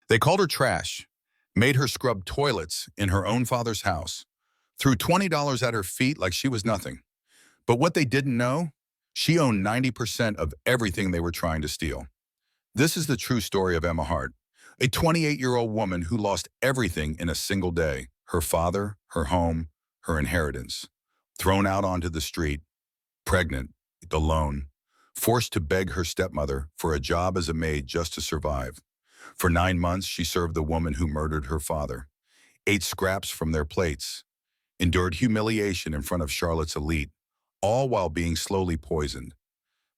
They called her trash, made her scrub toilets in her own father's house, threw $20 at her feet like she was nothing. But what they didn't know, she owned 90% of everything they were trying to steal. This is the true story of Emma Hart, a 28-year-old woman who lost everything in a single day: her father, her home, her inheritance. Thrown out onto the street, pregnant, alone, forced to beg her stepmother for a job as a maid just to survive. For 9 months, she served the woman who murdered her father, ate scraps from their plates, endured humiliation in front of Charlotte's elite, all while being slowly poisoned.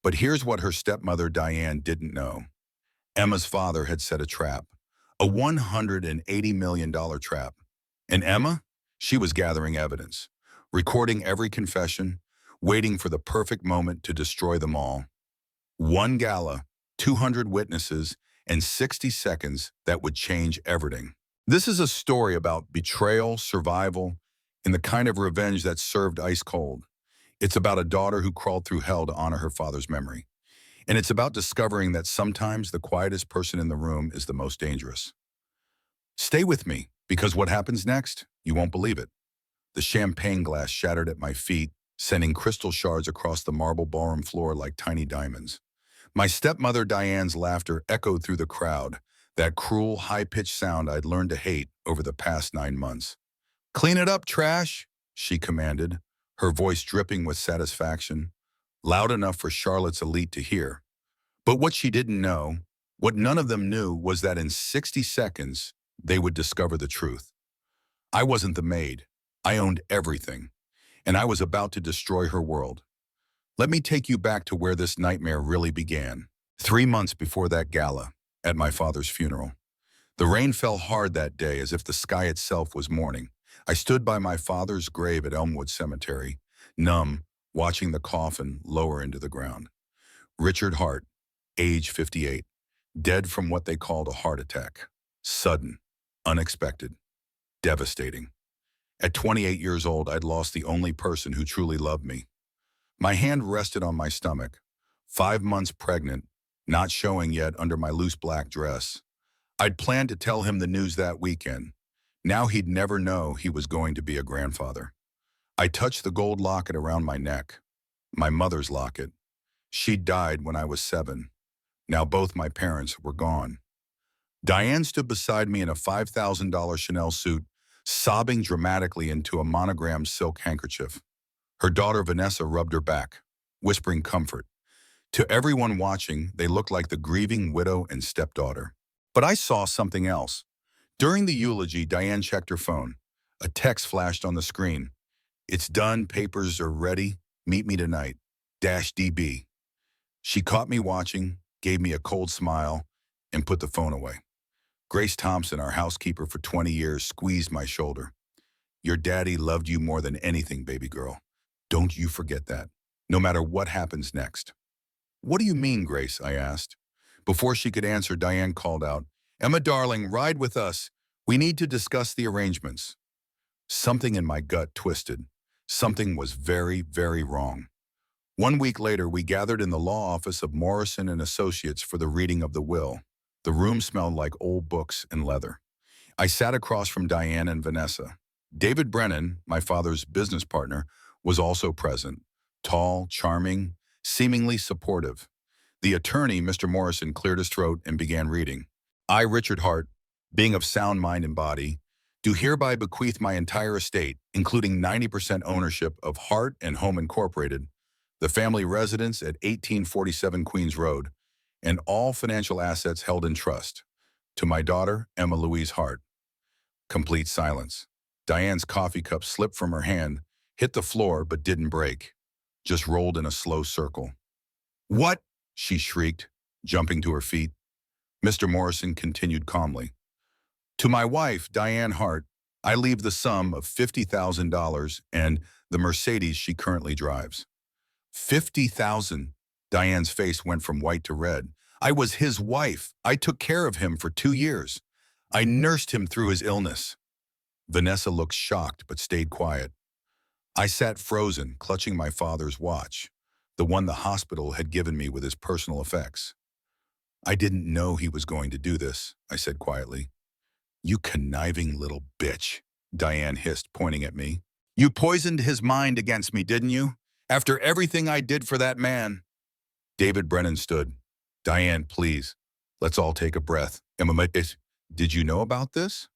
But here's what her stepmother Diane didn't know. Emma's father had set a trap, a $180 million trap. And Emma? She was gathering evidence, recording every confession, waiting for the perfect moment to destroy them all. One gala, 200 witnesses, and 60 seconds that would change everything. This is a story about betrayal, survival, and the kind of revenge that served ice cold. It's about a daughter who crawled through hell to honor her father's memory. And it's about discovering that sometimes the quietest person in the room is the most dangerous. Stay with me, because what happens next, you won't believe it. The champagne glass shattered at my feet, sending crystal shards across the marble ballroom floor like tiny diamonds. My stepmother Diane's laughter echoed through the crowd, that cruel, high-pitched sound I'd learned to hate over the past 9 months. "Clean it up, trash," she commanded, her voice dripping with satisfaction, loud enough for Charlotte's elite to hear. But what she didn't know, what none of them knew, was that in 60 seconds, they would discover the truth. I wasn't the maid. I owned everything, and I was about to destroy her world. Let me take you back to where this nightmare really began. 3 months before that gala, at my father's funeral. The rain fell hard that day, as if the sky itself was mourning. I stood by my father's grave at Elmwood Cemetery, numb, watching the coffin lower into the ground. Richard Hart, age 58, dead from what they called a heart attack. Sudden, unexpected, devastating. At 28 years old, I'd lost the only person who truly loved me. My hand rested on my stomach, 5 months pregnant, not showing yet under my loose black dress. I'd planned to tell him the news that weekend. Now he'd never know he was going to be a grandfather. I touched the gold locket around my neck, my mother's locket. She'd died when I was 7. Now both my parents were gone. Diane stood beside me in a $5,000 Chanel suit, sobbing dramatically into a monogrammed silk handkerchief. Her daughter Vanessa rubbed her back, whispering comfort. To everyone watching, they looked like the grieving widow and stepdaughter. But I saw something else. During the eulogy, Diane checked her phone. A text flashed on the screen. "It's done, papers are ready, meet me tonight. -DB. She caught me watching, gave me a cold smile, and put the phone away. Grace Thompson, our housekeeper for 20 years, squeezed my shoulder. "Your daddy loved you more than anything, baby girl. Don't you forget that, no matter what happens next." "What do you mean, Grace?" I asked. Before she could answer, Diane called out, "Emma, darling, ride with us. We need to discuss the arrangements." Something in my gut twisted. Something was very, very wrong. 1 week later, we gathered in the law office of Morrison and Associates for the reading of the will. The room smelled like old books and leather. I sat across from Diane and Vanessa. David Brennan, my father's business partner, was also present. Tall, charming, seemingly supportive. The attorney, Mr. Morrison, cleared his throat and began reading. "I, Richard Hart, being of sound mind and body, do hereby bequeath my entire estate, including 90% ownership of Hart and Home Incorporated, the family residence at 1847 Queens Road, and all financial assets held in trust, to my daughter, Emma Louise Hart." Complete silence. Diane's coffee cup slipped from her hand, hit the floor but didn't break, just rolled in a slow circle. "What?" she shrieked, jumping to her feet. Mr. Morrison continued calmly. "To my wife, Diane Hart, I leave the sum of $50,000 and the Mercedes she currently drives." 50,000. Diane's face went from white to red. "I was his wife. I took care of him for 2 years. I nursed him through his illness." Vanessa looked shocked but stayed quiet. I sat frozen, clutching my father's watch, the one the hospital had given me with his personal effects. I didn't know he was going to do this, I said quietly. You conniving little bitch, Diane hissed, pointing at me. You poisoned his mind against me, didn't you? After everything I did for that man. David Brennan stood. Diane, please. Let's all take a breath. Emma, did you know about this?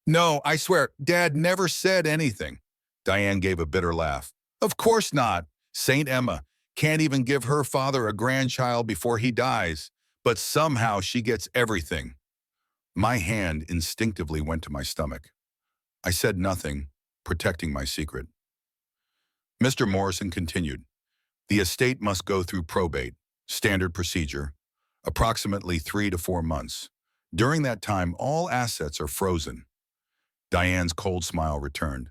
No, I swear, Dad never said anything. Diane gave a bitter laugh. Of course not. Saint Emma can't even give her father a grandchild before he dies, but somehow she gets everything. My hand instinctively went to my stomach. I said nothing, protecting my secret. Mr. Morrison continued. The estate must go through probate, standard procedure, approximately 3 to 4 months. During that time, all assets are frozen. Diane's cold smile returned.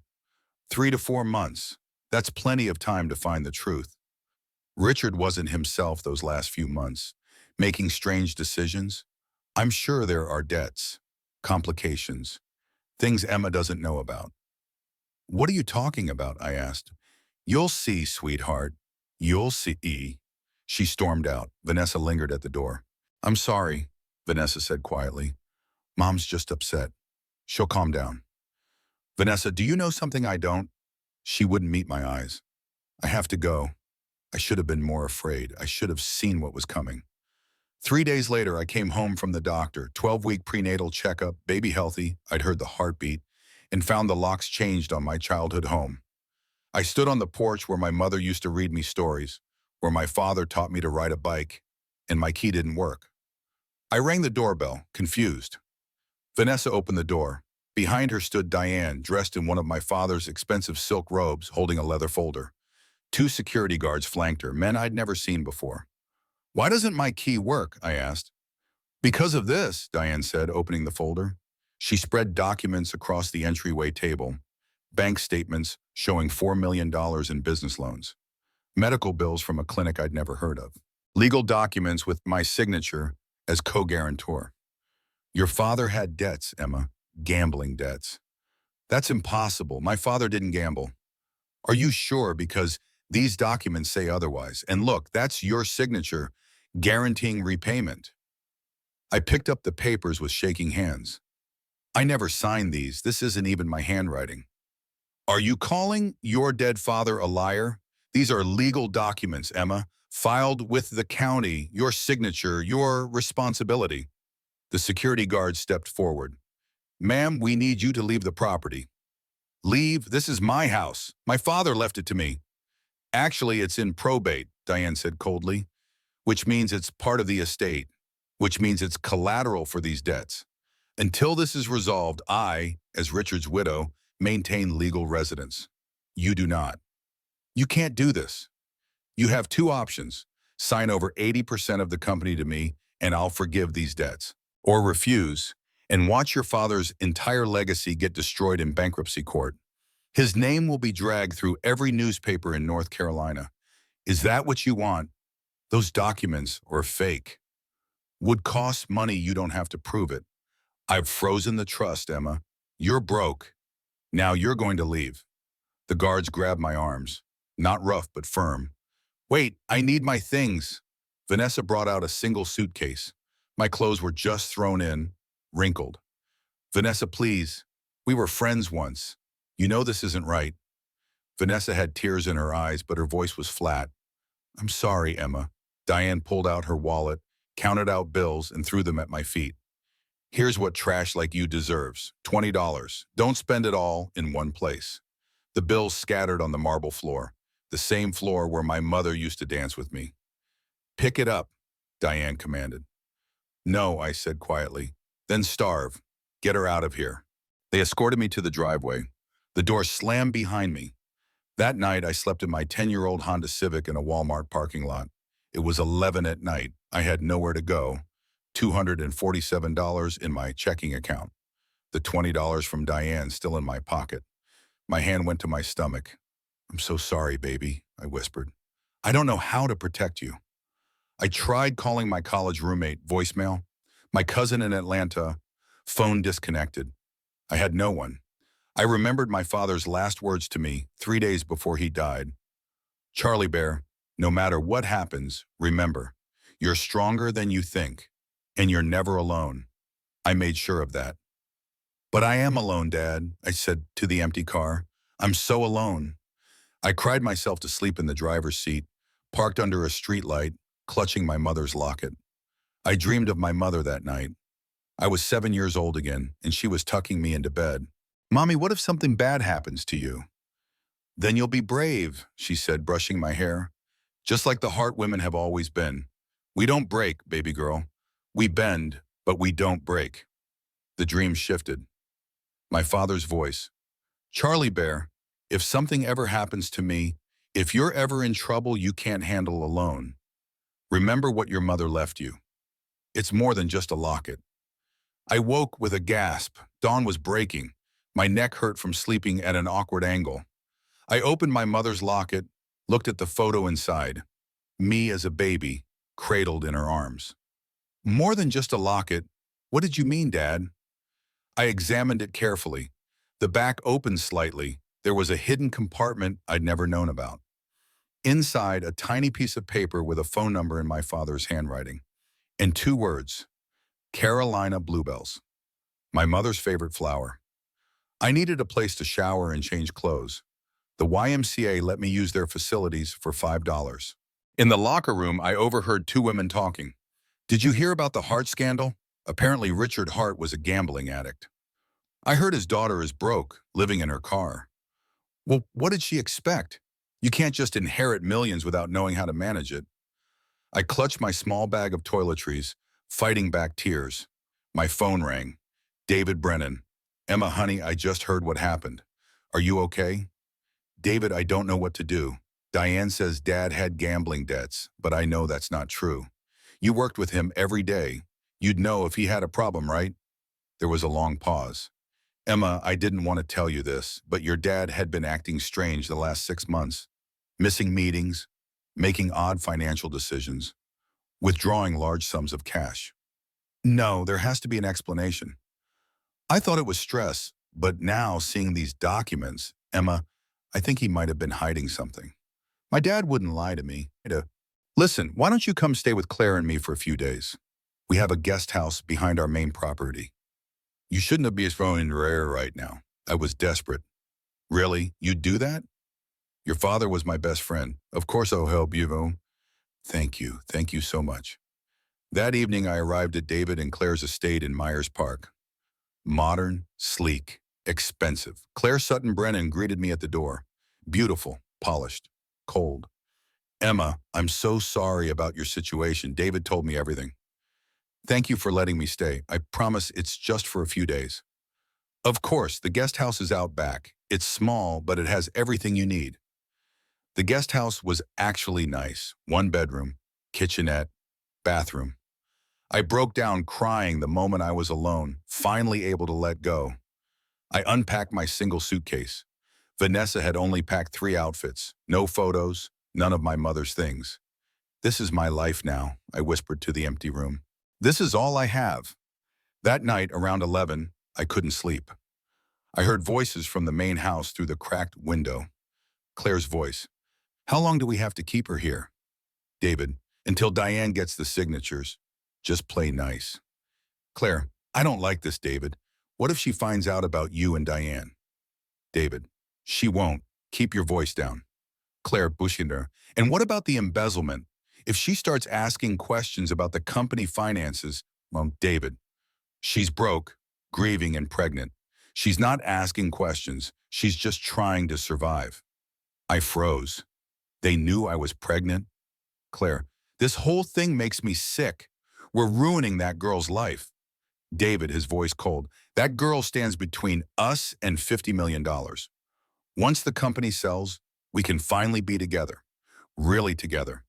3 to 4 months. That's plenty of time to find the truth. Richard wasn't himself those last few months, making strange decisions. I'm sure there are debts, complications, things Emma doesn't know about. What are you talking about? I asked. You'll see, sweetheart. You'll see. She stormed out. Vanessa lingered at the door. I'm sorry, Vanessa said quietly. Mom's just upset. She'll calm down. Vanessa, do you know something I don't? She wouldn't meet my eyes. I have to go. I should have been more afraid. I should have seen what was coming. 3 days later, I came home from the doctor, 12-week prenatal checkup, baby healthy, I'd heard the heartbeat, and found the locks changed on my childhood home. I stood on the porch where my mother used to read me stories, where my father taught me to ride a bike, and my key didn't work. I rang the doorbell, confused. Vanessa opened the door. Behind her stood Diane, dressed in one of my father's expensive silk robes, holding a leather folder. 2 security guards flanked her, men I'd never seen before. Why doesn't my key work? I asked. Because of this, Diane said, opening the folder. She spread documents across the entryway table. Bank statements showing $4 million in business loans. Medical bills from a clinic I'd never heard of. Legal documents with my signature as co-guarantor. Your father had debts, Emma. Gambling debts. That's impossible. My father didn't gamble. Are you sure? Because these documents say otherwise. And look, that's your signature, guaranteeing repayment. I picked up the papers with shaking hands. I never signed these. This isn't even my handwriting. Are you calling your dead father a liar? These are legal documents, Emma, filed with the county, your signature, your responsibility. The security guard stepped forward. Ma'am, we need you to leave the property. Leave? This is my house. My father left it to me. Actually, it's in probate, Diane said coldly, which means it's part of the estate, which means it's collateral for these debts. Until this is resolved, I, as Richard's widow, maintain legal residence. You do not. You can't do this. You have 2 options. Sign over 80% of the company to me, and I'll forgive these debts. Or refuse, and watch your father's entire legacy get destroyed in bankruptcy court. His name will be dragged through every newspaper in North Carolina. Is that what you want? Those documents are fake. Would cost money, you don't have to prove it. I've frozen the trust, Emma. You're broke. Now you're going to leave. The guards grabbed my arms. Not rough, but firm. Wait, I need my things. Vanessa brought out a single suitcase. My clothes were just thrown in, wrinkled. Vanessa, please. We were friends once. You know this isn't right. Vanessa had tears in her eyes, but her voice was flat. I'm sorry, Emma. Diane pulled out her wallet, counted out bills, and threw them at my feet. Here's what trash like you deserves. $20. Don't spend it all in one place. The bills scattered on the marble floor, the same floor where my mother used to dance with me. Pick it up, Diane commanded. No, I said quietly. Then starve. Get her out of here. They escorted me to the driveway. The door slammed behind me. That night, I slept in my 10-year-old Honda Civic in a Walmart parking lot. It was 11 at night. I had nowhere to go. $247 in my checking account. The $20 from Diane still in my pocket. My hand went to my stomach. I'm so sorry, baby, I whispered. I don't know how to protect you. I tried calling my college roommate, voicemail. My cousin in Atlanta, phone disconnected. I had no one. I remembered my father's last words to me 3 days before he died. Charlie Bear, no matter what happens, remember, you're stronger than you think. And you're never alone. I made sure of that. But I am alone, Dad, I said to the empty car. I'm so alone. I cried myself to sleep in the driver's seat, parked under a streetlight, clutching my mother's locket. I dreamed of my mother that night. I was 7 years old again, and she was tucking me into bed. Mommy, what if something bad happens to you? Then you'll be brave, she said, brushing my hair. Just like the heart women have always been. We don't break, baby girl. We bend, but we don't break. The dream shifted. My father's voice. Charlie Bear, if something ever happens to me, if you're ever in trouble you can't handle alone, remember what your mother left you. It's more than just a locket. I woke with a gasp. Dawn was breaking. My neck hurt from sleeping at an awkward angle. I opened my mother's locket, looked at the photo inside. Me as a baby, cradled in her arms. More than just a locket. What did you mean, Dad? I examined it carefully. The back opened slightly. There was a hidden compartment I'd never known about. Inside, a tiny piece of paper with a phone number in my father's handwriting. And 2 words, Carolina bluebells, my mother's favorite flower. I needed a place to shower and change clothes. The YMCA let me use their facilities for $5. In the locker room, I overheard 2 women talking. Did you hear about the Hart scandal? Apparently Richard Hart was a gambling addict. I heard his daughter is broke, living in her car. Well, what did she expect? You can't just inherit millions without knowing how to manage it. I clutched my small bag of toiletries, fighting back tears. My phone rang. David Brennan. Emma, honey, I just heard what happened. Are you okay? David, I don't know what to do. Diane says Dad had gambling debts, but I know that's not true. You worked with him every day. You'd know if he had a problem, right? There was a long pause. Emma, I didn't want to tell you this, but your dad had been acting strange the last 6 months. Missing meetings, making odd financial decisions, withdrawing large sums of cash. No, there has to be an explanation. I thought it was stress, but now seeing these documents, Emma, I think he might have been hiding something. My dad wouldn't lie to me. Listen, why don't you come stay with Claire and me for a few days? We have a guest house behind our main property. You shouldn't have been throwing your air right now. I was desperate. Really? You'd do that? Your father was my best friend. Of course I'll help you. Thank you. Thank you so much. That evening I arrived at David and Claire's estate in Myers Park. Modern, sleek, expensive. Claire Sutton Brennan greeted me at the door. Beautiful, polished, cold. Emma, I'm so sorry about your situation. David told me everything. Thank you for letting me stay. I promise it's just for a few days. Of course, the guest house is out back. It's small, but it has everything you need. The guest house was actually nice. 1 bedroom, kitchenette, bathroom. I broke down crying the moment I was alone, finally able to let go. I unpacked my single suitcase. Vanessa had only packed 3 outfits, no photos, none of my mother's things. This is my life now, I whispered to the empty room. This is all I have. That night, around 11, I couldn't sleep. I heard voices from the main house through the cracked window. Claire's voice. How long do we have to keep her here? David, until Diane gets the signatures. Just play nice. Claire, I don't like this, David. What if she finds out about you and Diane? David, she won't. Keep your voice down. Claire, pushing her. And what about the embezzlement? If she starts asking questions about the company finances, well, David, she's broke, grieving, and pregnant. She's not asking questions. She's just trying to survive. I froze. They knew I was pregnant? Claire, this whole thing makes me sick. We're ruining that girl's life. David, his voice cold. That girl stands between us and $50 million. Once the company sells, we can finally be together. Really together.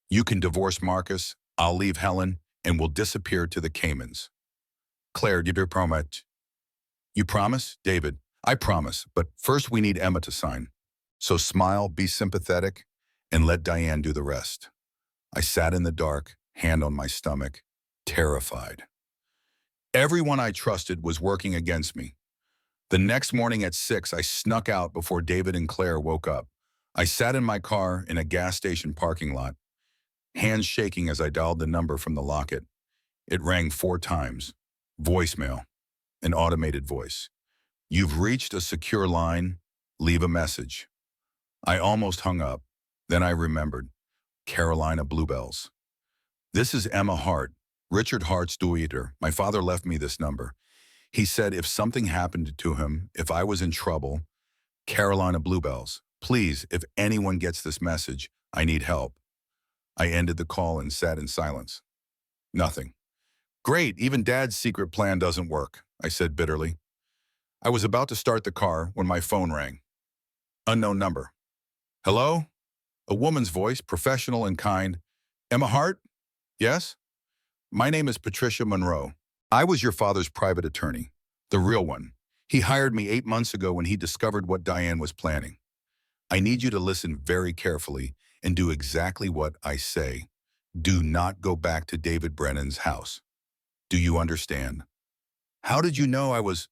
You can divorce Marcus, I'll leave Helen, and we'll disappear to the Caymans. Claire, did you promise? You promise? David, I promise, but first we need Emma to sign. So smile, be sympathetic, and let Diane do the rest. I sat in the dark, hand on my stomach, terrified. Everyone I trusted was working against me. The next morning at 6, I snuck out before David and Claire woke up. I sat in my car in a gas station parking lot, hands shaking as I dialed the number from the locket. It rang 4 times. Voicemail, an automated voice. You've reached a secure line. Leave a message. I almost hung up. Then I remembered. Carolina Bluebells. This is Emma Hart, Richard Hart's daughter. My father left me this number. He said if something happened to him, if I was in trouble, Carolina Bluebells. Please, if anyone gets this message, I need help. I ended the call and sat in silence. Nothing. Great, even Dad's secret plan doesn't work, I said bitterly. I was about to start the car when my phone rang. Unknown number. Hello? A woman's voice, professional and kind. Emma Hart? Yes? My name is Patricia Monroe. I was your father's private attorney, the real one. He hired me 8 months ago when he discovered what Diane was planning. I need you to listen very carefully and do exactly what I say. Do not go back to David Brennan's house. Do you understand? How did you know I was?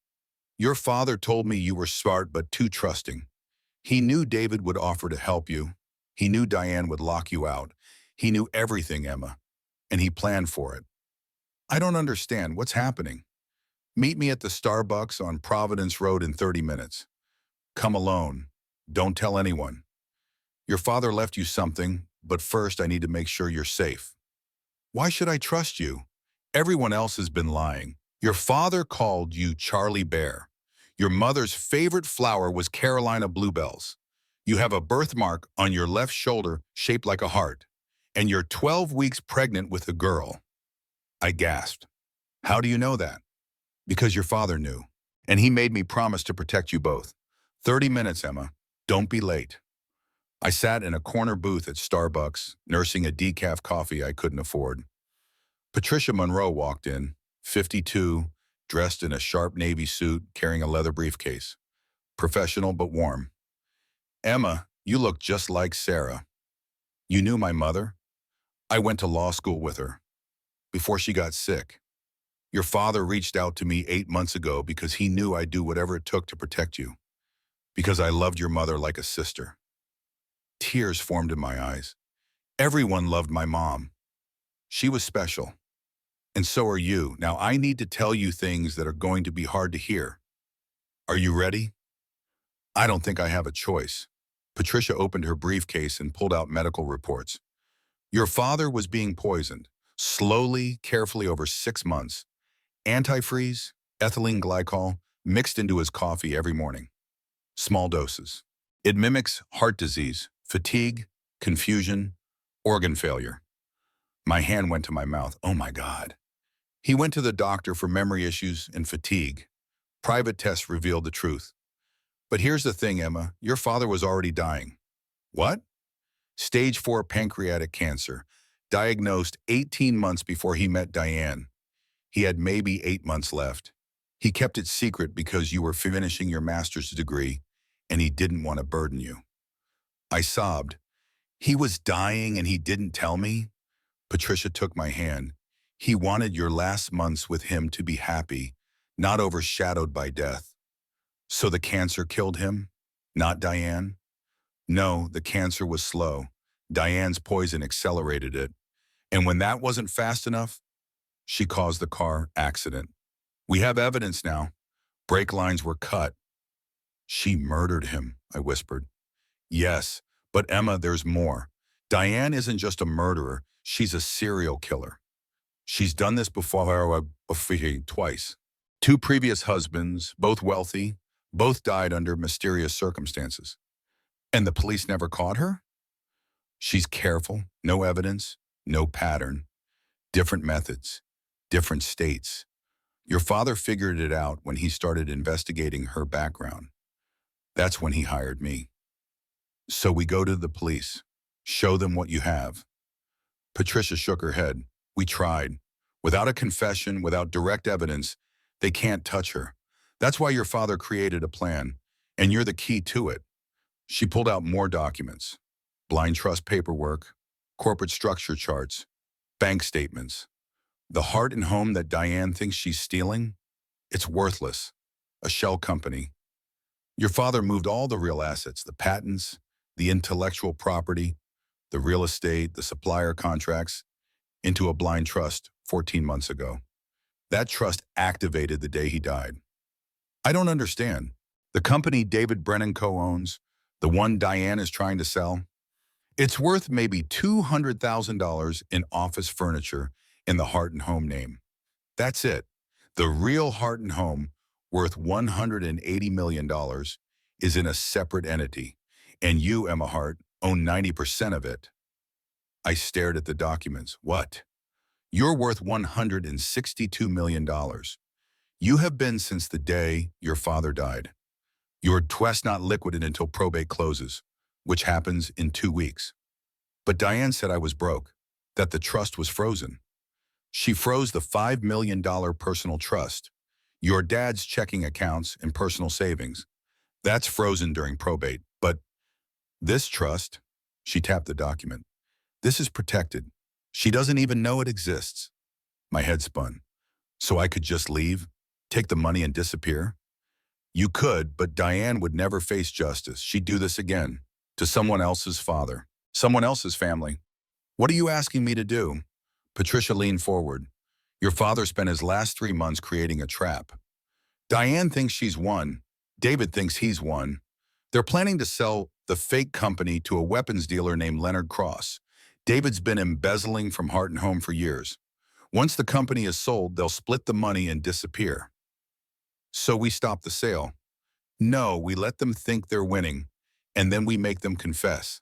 Your father told me you were smart but too trusting. He knew David would offer to help you. He knew Diane would lock you out. He knew everything, Emma, and he planned for it. I don't understand. What's happening? Meet me at the Starbucks on Providence Road in 30 minutes. Come alone. Don't tell anyone. Your father left you something, but first I need to make sure you're safe. Why should I trust you? Everyone else has been lying. Your father called you Charlie Bear. Your mother's favorite flower was Carolina Bluebells. You have a birthmark on your left shoulder shaped like a heart, and you're 12 weeks pregnant with a girl. I gasped. How do you know that? Because your father knew, and he made me promise to protect you both. 30 minutes, Emma. Don't be late. I sat in a corner booth at Starbucks, nursing a decaf coffee I couldn't afford. Patricia Monroe walked in, 52, dressed in a sharp navy suit, carrying a leather briefcase. Professional but warm. Emma, you look just like Sarah. You knew my mother? I went to law school with her. Before she got sick. Your father reached out to me 8 months ago because he knew I'd do whatever it took to protect you. Because I loved your mother like a sister. Tears formed in my eyes. Everyone loved my mom. She was special. And so are you. Now I need to tell you things that are going to be hard to hear. Are you ready? I don't think I have a choice. Patricia opened her briefcase and pulled out medical reports. Your father was being poisoned, slowly, carefully over 6 months. Antifreeze, ethylene glycol, mixed into his coffee every morning. Small doses. It mimics heart disease, fatigue, confusion, organ failure. My hand went to my mouth. Oh my God. He went to the doctor for memory issues and fatigue. Private tests revealed the truth. But here's the thing, Emma. Your father was already dying. What? Stage 4 pancreatic cancer. Diagnosed 18 months before he met Diane. He had maybe 8 months left. He kept it secret because you were finishing your master's degree, and he didn't want to burden you. I sobbed. He was dying and he didn't tell me? Patricia took my hand. He wanted your last months with him to be happy, not overshadowed by death. So the cancer killed him? Not Diane? No, the cancer was slow. Diane's poison accelerated it. And when that wasn't fast enough, she caused the car accident. We have evidence now. Brake lines were cut. She murdered him, I whispered. Yes, but Emma, there's more. Diane isn't just a murderer. She's a serial killer. She's done this before twice. 2 previous husbands, both wealthy, both died under mysterious circumstances. And the police never caught her? She's careful, no evidence, no pattern. Different methods, different states. Your father figured it out when he started investigating her background. That's when he hired me. So we go to the police. Show them what you have. Patricia shook her head. We tried. Without a confession, without direct evidence, they can't touch her. That's why your father created a plan, and you're the key to it. She pulled out more documents. Blind trust paperwork, corporate structure charts, bank statements. The heart and home that Diane thinks she's stealing? It's worthless. A shell company. Your father moved all the real assets, the patents, the intellectual property, the real estate, the supplier contracts. into a blind trust 14 months ago. That trust activated the day he died. I don't understand. The company David Brennan co-owns, the one Diane is trying to sell, it's worth maybe $200,000 in office furniture in the Heart and Home name. That's it. The real Heart and Home, worth $180 million, is in a separate entity, and you, Emma Hart, own 90% of it. I stared at the documents. What? You're worth $162 million. You have been since the day your father died. Your trust not liquidated until probate closes, which happens in 2 weeks. But Diane said I was broke, that the trust was frozen. She froze the $5 million personal trust, your dad's checking accounts and personal savings. That's frozen during probate. But this trust, she tapped the document, this is protected. She doesn't even know it exists. My head spun. So I could just leave, take the money and disappear? You could, but Diane would never face justice. She'd do this again, to someone else's father, someone else's family. What are you asking me to do? Patricia leaned forward. Your father spent his last 3 months creating a trap. Diane thinks she's won. David thinks he's won. They're planning to sell the fake company to a weapons dealer named Leonard Cross. David's been embezzling from Heart and Home for years. Once the company is sold, they'll split the money and disappear. So we stop the sale. No, we let them think they're winning, and then we make them confess.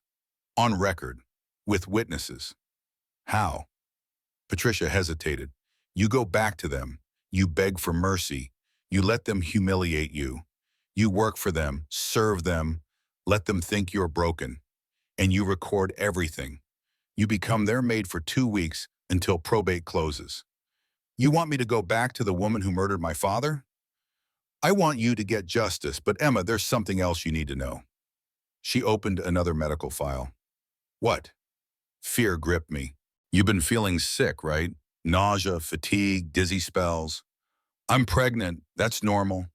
On record, with witnesses. How? Patricia hesitated. You go back to them. You beg for mercy. You let them humiliate you. You work for them, serve them, let them think you're broken. And you record everything. You become their maid for 2 weeks until probate closes. You want me to go back to the woman who murdered my father? I want you to get justice, but Emma, there's something else you need to know. She opened another medical file. What? Fear gripped me. You've been feeling sick, right? Nausea, fatigue, dizzy spells. I'm pregnant. That's normal.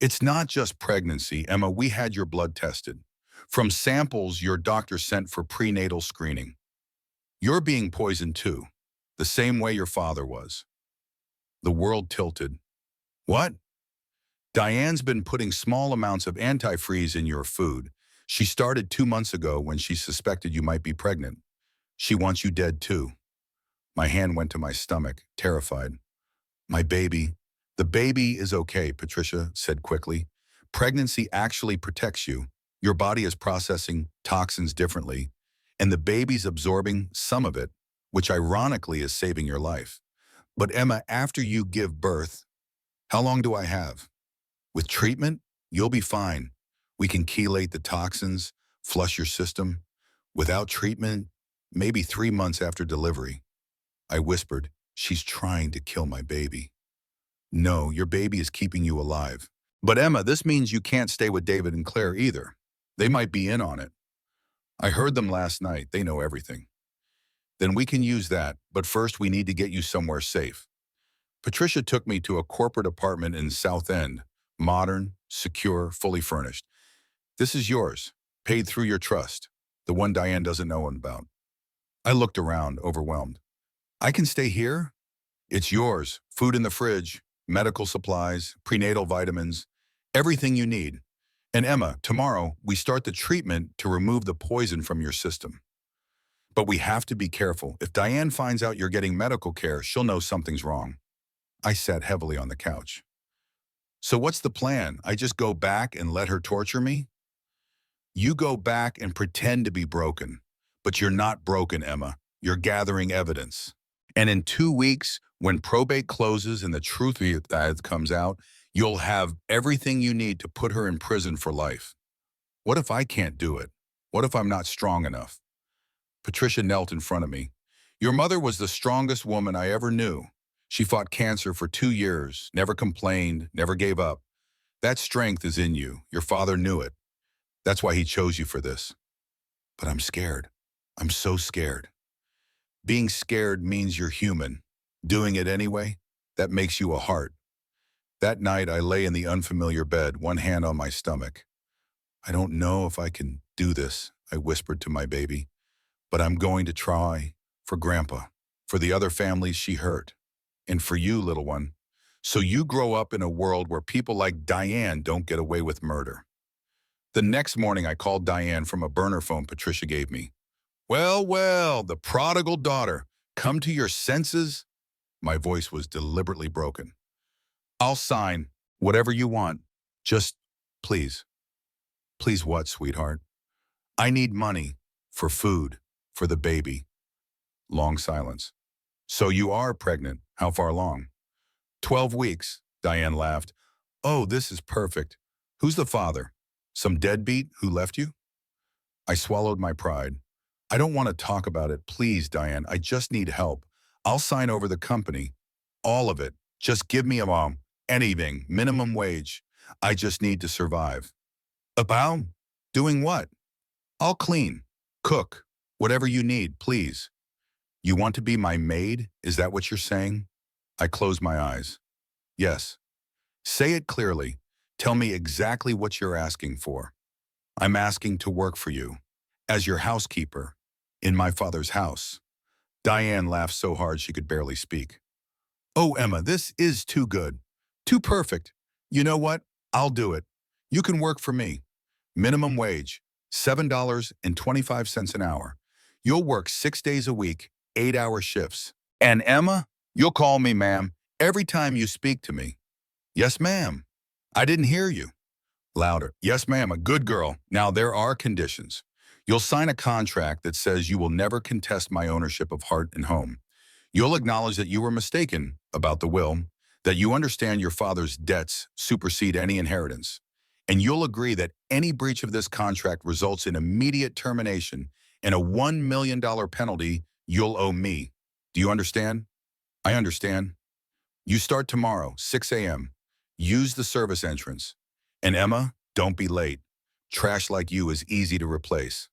It's not just pregnancy, Emma. We had your blood tested. From samples your doctor sent for prenatal screening. You're being poisoned too, the same way your father was. The world tilted. What? Diane's been putting small amounts of antifreeze in your food. She started 2 months ago when she suspected you might be pregnant. She wants you dead too. My hand went to my stomach, terrified. My baby. The baby is okay, Patricia said quickly. Pregnancy actually protects you. Your body is processing toxins differently, and the baby's absorbing some of it, which ironically is saving your life. But Emma, after you give birth, how long do I have? With treatment, you'll be fine. We can chelate the toxins, flush your system. Without treatment, maybe 3 months after delivery. I whispered, she's trying to kill my baby. No, your baby is keeping you alive. But Emma, this means you can't stay with David and Claire either. They might be in on it. I heard them last night. They know everything. Then we can use that, but first we need to get you somewhere safe. Patricia took me to a corporate apartment in South End, modern, secure, fully furnished. This is yours, paid through your trust, the one Diane doesn't know about. I looked around, overwhelmed. I can stay here? It's yours, food in the fridge, medical supplies, prenatal vitamins, everything you need. And Emma, tomorrow we start the treatment to remove the poison from your system. But we have to be careful. If Diane finds out you're getting medical care, she'll know something's wrong. I sat heavily on the couch. So what's the plan? I just go back and let her torture me? You go back and pretend to be broken. But you're not broken, Emma. You're gathering evidence. And in 2 weeks, when probate closes and the truth comes out, you'll have everything you need to put her in prison for life. What if I can't do it? What if I'm not strong enough? Patricia knelt in front of me. Your mother was the strongest woman I ever knew. She fought cancer for 2 years, never complained, never gave up. That strength is in you. Your father knew it. That's why he chose you for this. But I'm scared. I'm so scared. Being scared means you're human. Doing it anyway, that makes you a heart. That night, I lay in the unfamiliar bed, one hand on my stomach. I don't know if I can do this, I whispered to my baby, but I'm going to try for Grandpa. for the other families she hurt, and for you, little one. So you grow up in a world where people like Diane don't get away with murder. The next morning, I called Diane from a burner phone Patricia gave me. Well, well, the prodigal daughter. Come to your senses? My voice was deliberately broken. I'll sign whatever you want. Just, please. Please what, sweetheart? I need money for food, for the baby. Long silence. So you are pregnant. How far along? 12 weeks, Diane laughed. Oh, this is perfect. Who's the father? Some deadbeat who left you? I swallowed my pride. I don't want to talk about it. Please, Diane, I just need help. I'll sign over the company. All of it. Just give me a mom. Anything. Minimum wage. I just need to survive. About? Doing what? I'll clean. Cook. Whatever you need, please. You want to be my maid? Is that what you're saying? I closed my eyes. Yes. Say it clearly. Tell me exactly what you're asking for. I'm asking to work for you, as your housekeeper, in my father's house. Diane laughed so hard she could barely speak. Oh, Emma, this is too good. Too perfect. You know what? I'll do it. You can work for me. Minimum wage, $7.25 an hour. You'll work 6 days a week, 8-hour shifts. And Emma, you'll call me ma'am every time you speak to me. Yes, ma'am. I didn't hear you. Louder. Yes, ma'am, a good girl. Now, there are conditions. You'll sign a contract that says you will never contest my ownership of heart and home. You'll acknowledge that you were mistaken about the will, that you understand your father's debts supersede any inheritance, and you'll agree that any breach of this contract results in immediate termination and a $1 million penalty you'll owe me. Do you understand? I understand. You start tomorrow, 6 a.m. Use the service entrance. And Emma, don't be late. Trash like you is easy to replace.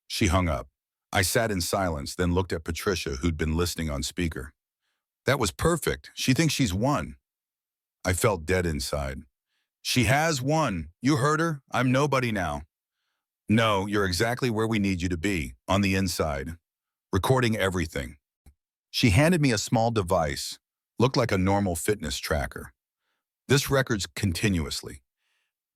She hung up. I sat in silence, then looked at Patricia, who'd been listening on speaker. That was perfect. She thinks she's won. I felt dead inside. She has won. You heard her? I'm nobody now. No, you're exactly where we need you to be, on the inside, recording everything. She handed me a small device, looked like a normal fitness tracker. This records continuously.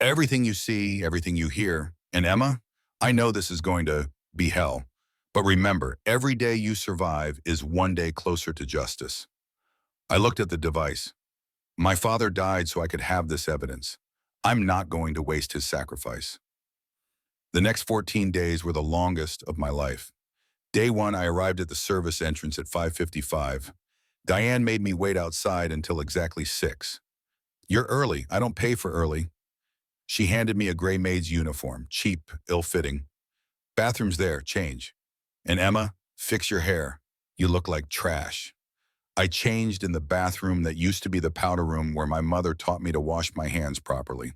Everything you see, everything you hear. And Emma, I know this is going to be hell. But remember, every day you survive is one day closer to justice. I looked at the device. My father died so I could have this evidence. I'm not going to waste his sacrifice. The next 14 days were the longest of my life. Day 1, I arrived at the service entrance at 5:55. Diane made me wait outside until exactly 6. You're early. I don't pay for early. She handed me a gray maid's uniform, cheap, ill-fitting. Bathroom's there, change. And Emma, fix your hair. You look like trash. I changed in the bathroom that used to be the powder room where my mother taught me to wash my hands properly.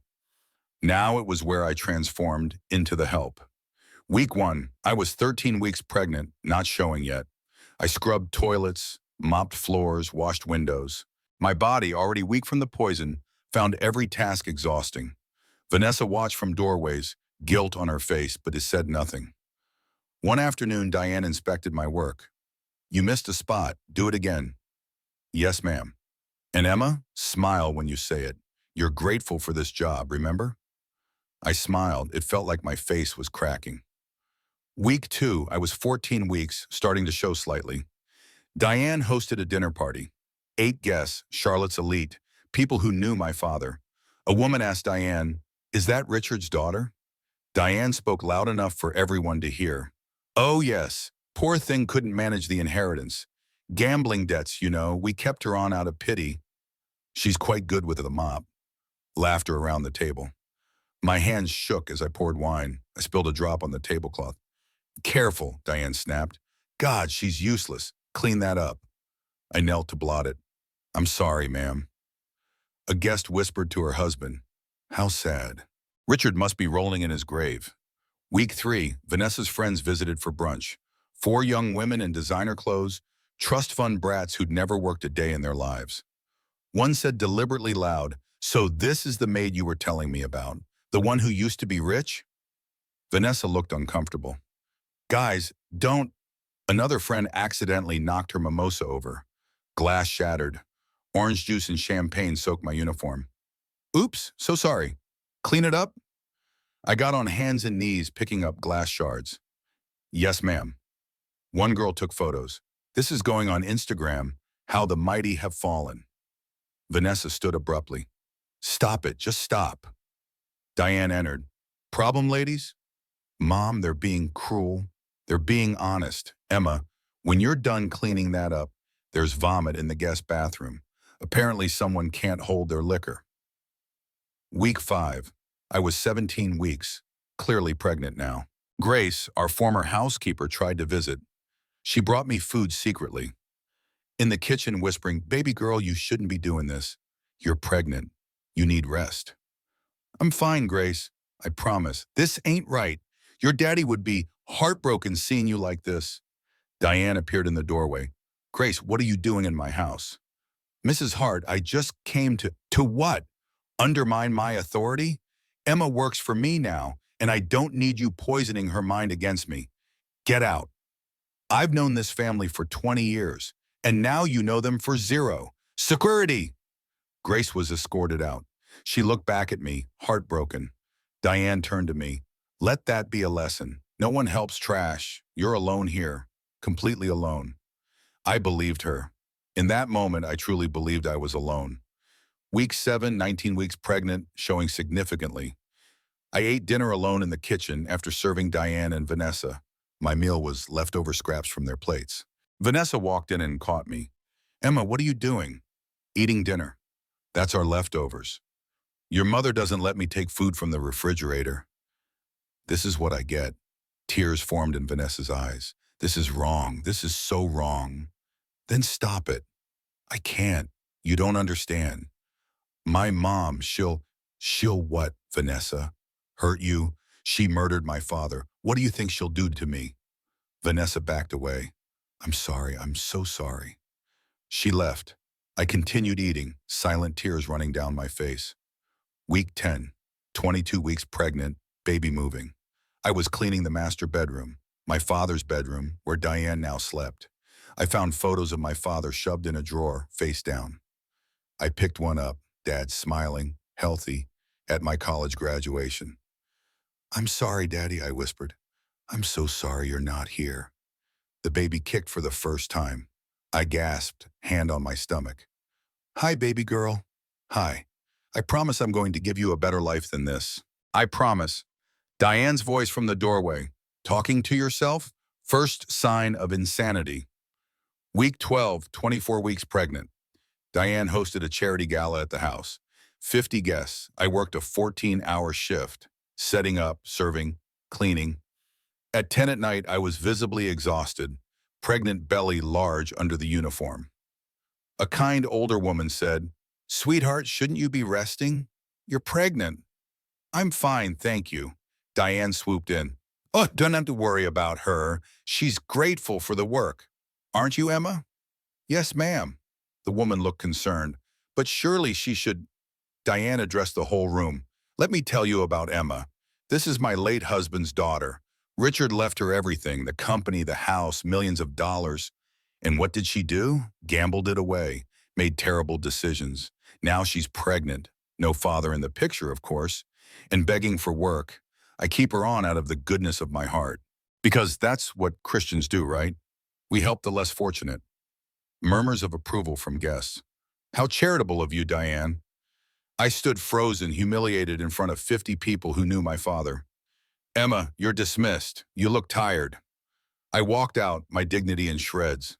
Now it was where I transformed into the help. Week 1, I was 13 weeks pregnant, not showing yet. I scrubbed toilets, mopped floors, washed windows. My body, already weak from the poison, found every task exhausting. Vanessa watched from doorways, guilt on her face, but said nothing. One afternoon, Diane inspected my work. You missed a spot. Do it again. Yes, ma'am. And Emma, smile when you say it. You're grateful for this job, remember? I smiled. It felt like my face was cracking. Week 2, I was 14 weeks, starting to show slightly. Diane hosted a dinner party. 8 guests, Charlotte's elite, people who knew my father. A woman asked Diane, "Is that Richard's daughter?" Diane spoke loud enough for everyone to hear. Oh, yes. Poor thing couldn't manage the inheritance. Gambling debts, you know, we kept her on out of pity. She's quite good with the mop. Laughter around the table. My hands shook as I poured wine. I spilled a drop on the tablecloth. Careful, Diane snapped. God, she's useless. Clean that up. I knelt to blot it. I'm sorry, ma'am. A guest whispered to her husband. How sad. Richard must be rolling in his grave. Week 3, Vanessa's friends visited for brunch. 4 young women in designer clothes, trust fund brats who'd never worked a day in their lives. One said deliberately loud, "So this is the maid you were telling me about, the one who used to be rich?" Vanessa looked uncomfortable. Guys, don't. Another friend accidentally knocked her mimosa over. Glass shattered. Orange juice and champagne soaked my uniform. Oops, so sorry. Clean it up? I got on hands and knees picking up glass shards. Yes, ma'am. One girl took photos. This is going on Instagram. How the mighty have fallen. Vanessa stood abruptly. Stop it, just stop. Diane entered. Problem, ladies? Mom, they're being cruel. They're being honest. Emma, when you're done cleaning that up, there's vomit in the guest bathroom. Apparently someone can't hold their liquor. Week 5. I was 17 weeks, clearly pregnant now. Grace, our former housekeeper, tried to visit. She brought me food secretly. In the kitchen whispering, baby girl, you shouldn't be doing this. You're pregnant. You need rest. I'm fine, Grace. I promise. This ain't right. Your daddy would be heartbroken seeing you like this. Diane appeared in the doorway. Grace, what are you doing in my house? Mrs. Hart, I just came to… To what? Undermine my authority? Emma works for me now, and I don't need you poisoning her mind against me. Get out. I've known this family for 20 years, and now you know them for 0. Security! Grace was escorted out. She looked back at me, heartbroken. Diane turned to me. Let that be a lesson. No one helps trash. You're alone here, completely alone. I believed her. In that moment, I truly believed I was alone. Week 7, 19 weeks pregnant, showing significantly. I ate dinner alone in the kitchen after serving Diane and Vanessa. My meal was leftover scraps from their plates. Vanessa walked in and caught me. Emma, what are you doing? Eating dinner. That's our leftovers. Your mother doesn't let me take food from the refrigerator. This is what I get. Tears formed in Vanessa's eyes. This is wrong. This is so wrong. Then stop it. I can't. You don't understand. My mom, she'll what, Vanessa? Hurt you? She murdered my father. What do you think she'll do to me? Vanessa backed away. I'm sorry. I'm so sorry. She left. I continued eating, silent tears running down my face. Week 10, 22 weeks pregnant, baby moving. I was cleaning the master bedroom, my father's bedroom, where Diane now slept. I found photos of my father shoved in a drawer, face down. I picked one up, Dad smiling, healthy, at my college graduation. I'm sorry, Daddy, I whispered. I'm so sorry you're not here. The baby kicked for the first time. I gasped, hand on my stomach. Hi, baby girl. Hi. I promise I'm going to give you a better life than this. I promise. Diane's voice from the doorway. Talking to yourself? First sign of insanity. Week 12, 24 weeks pregnant. Diane hosted a charity gala at the house. 50 guests. I worked a 14-hour shift, setting up, serving, cleaning. At 10 at night, I was visibly exhausted, pregnant belly large under the uniform. A kind older woman said, Sweetheart, shouldn't you be resting? You're pregnant. I'm fine, thank you. Diane swooped in. Oh, don't have to worry about her. She's grateful for the work. Aren't you, Emma? Yes, ma'am. The woman looked concerned. But surely she should… Diane addressed the whole room. Let me tell you about Emma. This is my late husband's daughter. Richard left her everything, the company, the house, millions of dollars. And what did she do? Gambled it away, made terrible decisions. Now she's pregnant. No father in the picture, of course. And begging for work. I keep her on out of the goodness of my heart. Because that's what Christians do, right? We help the less fortunate. Murmurs of approval from guests. How charitable of you, Diane. I stood frozen, humiliated in front of 50 people who knew my father. Emma, you're dismissed. You look tired. I walked out, my dignity in shreds.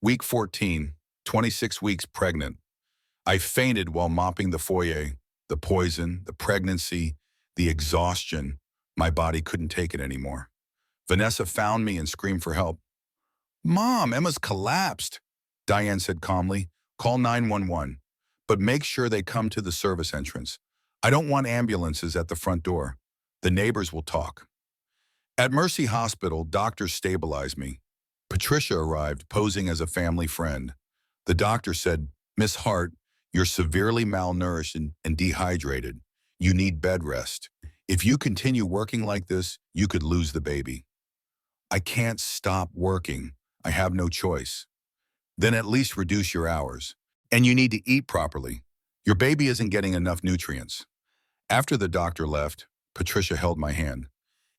Week 14, 26 weeks pregnant. I fainted while mopping the foyer. The poison, the pregnancy, the exhaustion. My body couldn't take it anymore. Vanessa found me and screamed for help. Mom, Emma's collapsed. Diane said calmly, call 911, but make sure they come to the service entrance. I don't want ambulances at the front door. The neighbors will talk. At Mercy Hospital, doctors stabilized me. Patricia arrived, posing as a family friend. The doctor said, Miss Hart, you're severely malnourished and dehydrated. You need bed rest. If you continue working like this, you could lose the baby. I can't stop working. I have no choice. Then at least reduce your hours. And you need to eat properly. Your baby isn't getting enough nutrients. After the doctor left, Patricia held my hand.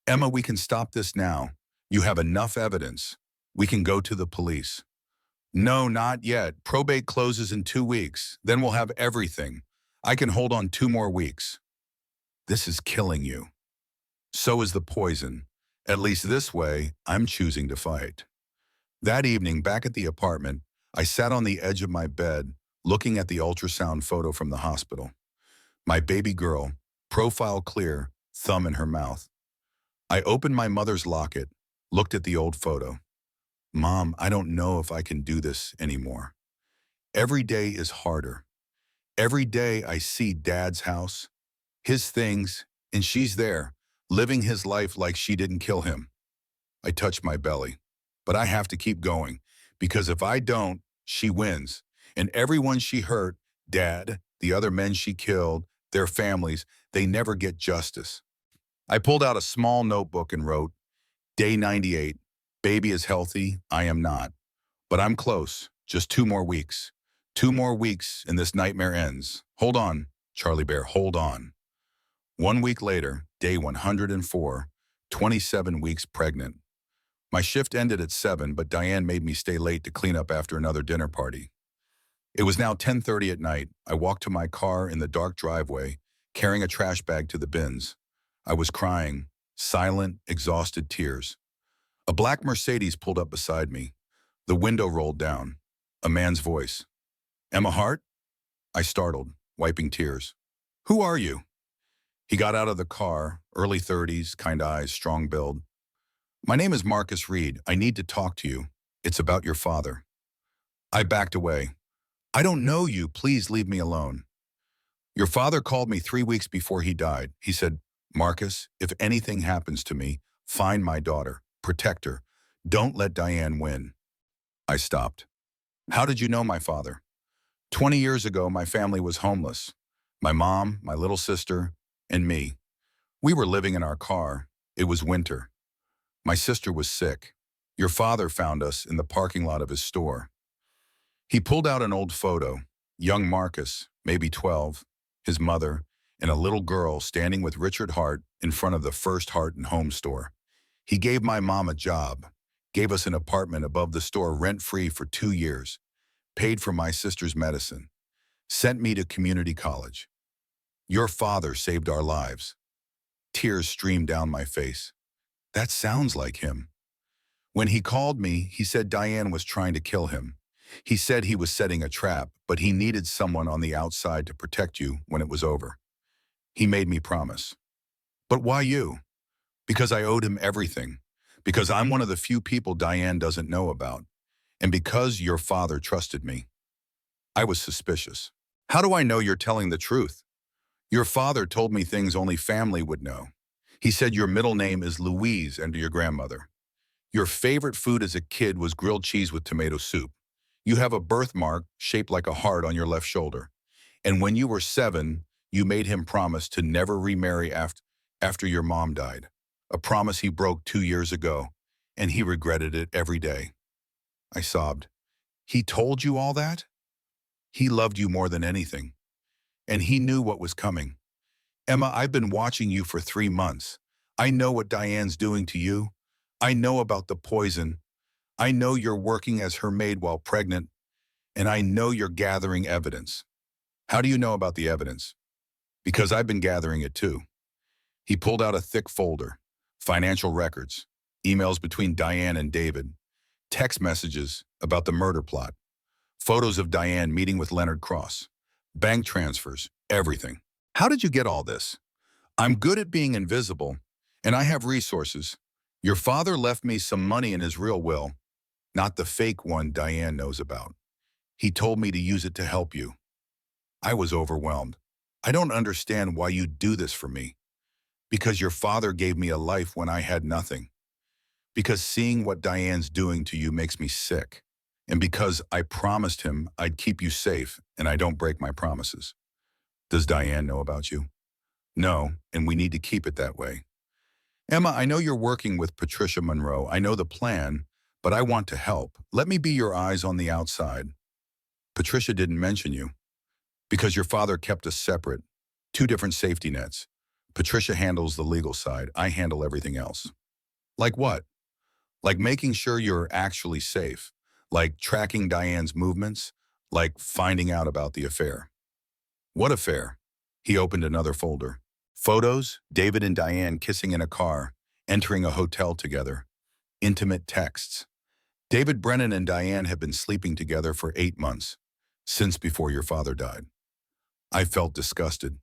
Emma, we can stop this now. You have enough evidence. We can go to the police. No, not yet. Probate closes in 2 weeks. Then we'll have everything. I can hold on 2 more weeks. This is killing you. So is the poison. At least this way, I'm choosing to fight. That evening, back at the apartment, I sat on the edge of my bed, looking at the ultrasound photo from the hospital. My baby girl, profile clear, thumb in her mouth. I opened my mother's locket, looked at the old photo. Mom, I don't know if I can do this anymore. Every day is harder. Every day I see Dad's house, his things, and she's there, living his life like she didn't kill him. I touch my belly, but I have to keep going, because if I don't, she wins. And everyone she hurt, Dad, the other men she killed, their families, they never get justice. I pulled out a small notebook and wrote, Day 98, baby is healthy, I am not. But I'm close, just 2 more weeks. 2 more weeks and this nightmare ends. Hold on, Charlie Bear, hold on. 1 week later, day 104, 27 weeks pregnant. My shift ended at 7, but Diane made me stay late to clean up after another dinner party. It was now 10:30 at night. I walked to my car in the dark driveway, carrying a trash bag to the bins. I was crying, silent, exhausted tears. A black Mercedes pulled up beside me. The window rolled down. A man's voice. Emma Hart? I startled, wiping tears. Who are you? He got out of the car, early 30s, kind eyes, strong build. My name is Marcus Reed. I need to talk to you. It's about your father. I backed away. I don't know you. Please leave me alone. Your father called me 3 weeks before he died. He said, Marcus, if anything happens to me, find my daughter, protect her. Don't let Diane win. I stopped. How did you know my father? 20 years ago, my family was homeless. My mom, my little sister, and me. We were living in our car. It was winter. My sister was sick. Your father found us in the parking lot of his store. He pulled out an old photo, young Marcus, maybe 12, his mother, and a little girl standing with Richard Hart in front of the First Heart and Home store. He gave my mom a job, gave us an apartment above the store rent-free for 2 years, paid for my sister's medicine, sent me to community college. Your father saved our lives. Tears streamed down my face. That sounds like him. When he called me, he said Diane was trying to kill him. He said he was setting a trap, but he needed someone on the outside to protect you when it was over. He made me promise. But why you? Because I owed him everything. Because I'm one of the few people Diane doesn't know about. And because your father trusted me. I was suspicious. How do I know you're telling the truth? Your father told me things only family would know. He said your middle name is Louise and your grandmother. Your favorite food as a kid was grilled cheese with tomato soup. You have a birthmark shaped like a heart on your left shoulder. And when you were 7, you made him promise to never remarry after your mom died. A promise he broke 2 years ago, and he regretted it every day. I sobbed. He told you all that? He loved you more than anything. And he knew what was coming. Emma, I've been watching you for 3 months. I know what Diane's doing to you. I know about the poison. I know you're working as her maid while pregnant, and I know you're gathering evidence. How do you know about the evidence? Because I've been gathering it too. He pulled out a thick folder, financial records, emails between Diane and David, text messages about the murder plot, photos of Diane meeting with Leonard Cross, bank transfers, everything. How did you get all this? I'm good at being invisible, and I have resources. Your father left me some money in his real will, not the fake one Diane knows about. He told me to use it to help you. I was overwhelmed. I don't understand why you do this for me. Because your father gave me a life when I had nothing. Because seeing what Diane's doing to you makes me sick. And because I promised him I'd keep you safe and I don't break my promises. Does Diane know about you? No, and we need to keep it that way. Emma, I know you're working with Patricia Monroe. I know the plan, but I want to help. Let me be your eyes on the outside. Patricia didn't mention you because your father kept us separate, two different safety nets. Patricia handles the legal side. I handle everything else. Like what? Like making sure you're actually safe, like tracking Diane's movements, like finding out about the affair. What affair? He opened another folder. Photos, David and Diane kissing in a car, entering a hotel together. Intimate texts. David Brennan and Diane have been sleeping together for 8 months, since before your father died. I felt disgusted.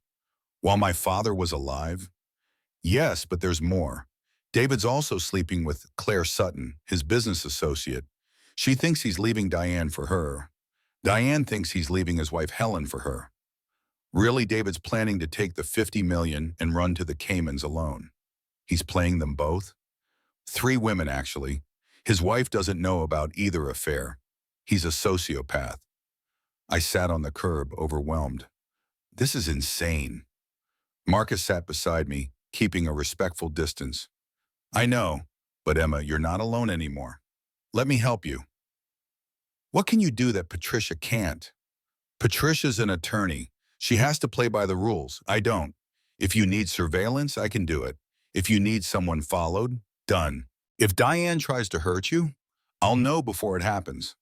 While my father was alive? Yes, but there's more. David's also sleeping with Claire Sutton, his business associate. She thinks he's leaving Diane for her. Diane thinks he's leaving his wife Helen for her. Really, David's planning to take the $50 million and run to the Caymans alone. He's playing them both? 3 women, actually. His wife doesn't know about either affair. He's a sociopath. I sat on the curb, overwhelmed. This is insane. Marcus sat beside me, keeping a respectful distance. I know, but Emma, you're not alone anymore. Let me help you. What can you do that Patricia can't? Patricia's an attorney. She has to play by the rules. I don't. If you need surveillance, I can do it. If you need someone followed, done. If Diane tries to hurt you, I'll know before it happens.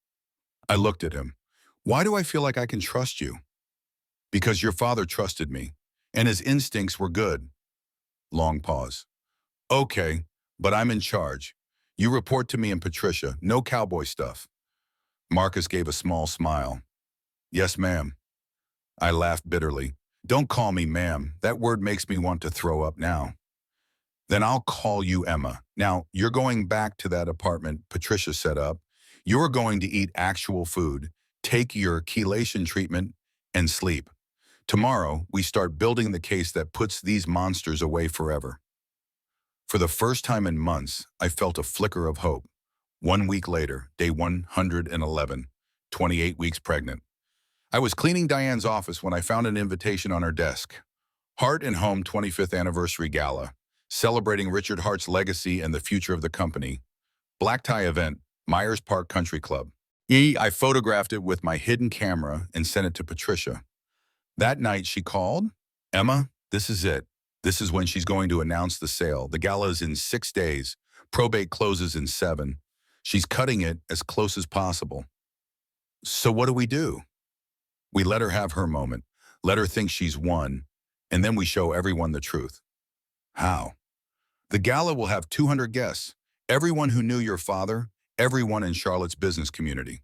I looked at him. Why do I feel like I can trust you? Because your father trusted me, and his instincts were good. Long pause. Okay, but I'm in charge. You report to me and Patricia, no cowboy stuff. Marcus gave a small smile. Yes, ma'am. I laughed bitterly. Don't call me ma'am. That word makes me want to throw up now. Then I'll call you Emma. Now, you're going back to that apartment Patricia set up. You're going to eat actual food, take your chelation treatment, and sleep. Tomorrow, we start building the case that puts these monsters away forever. For the first time in months, I felt a flicker of hope. 1 week later, day 111, 28 weeks pregnant. I was cleaning Diane's office when I found an invitation on her desk. Hart and Home 25th Anniversary Gala, celebrating Richard Hart's legacy and the future of the company. Black tie event, Myers Park Country Club. I photographed it with my hidden camera and sent it to Patricia. That night she called. Emma, this is it. This is when she's going to announce the sale. The gala is in 6 days. Probate closes in 7. She's cutting it as close as possible. So what do? We let her have her moment, let her think she's won, and then we show everyone the truth. How? The gala will have 200 guests, everyone who knew your father, everyone in Charlotte's business community.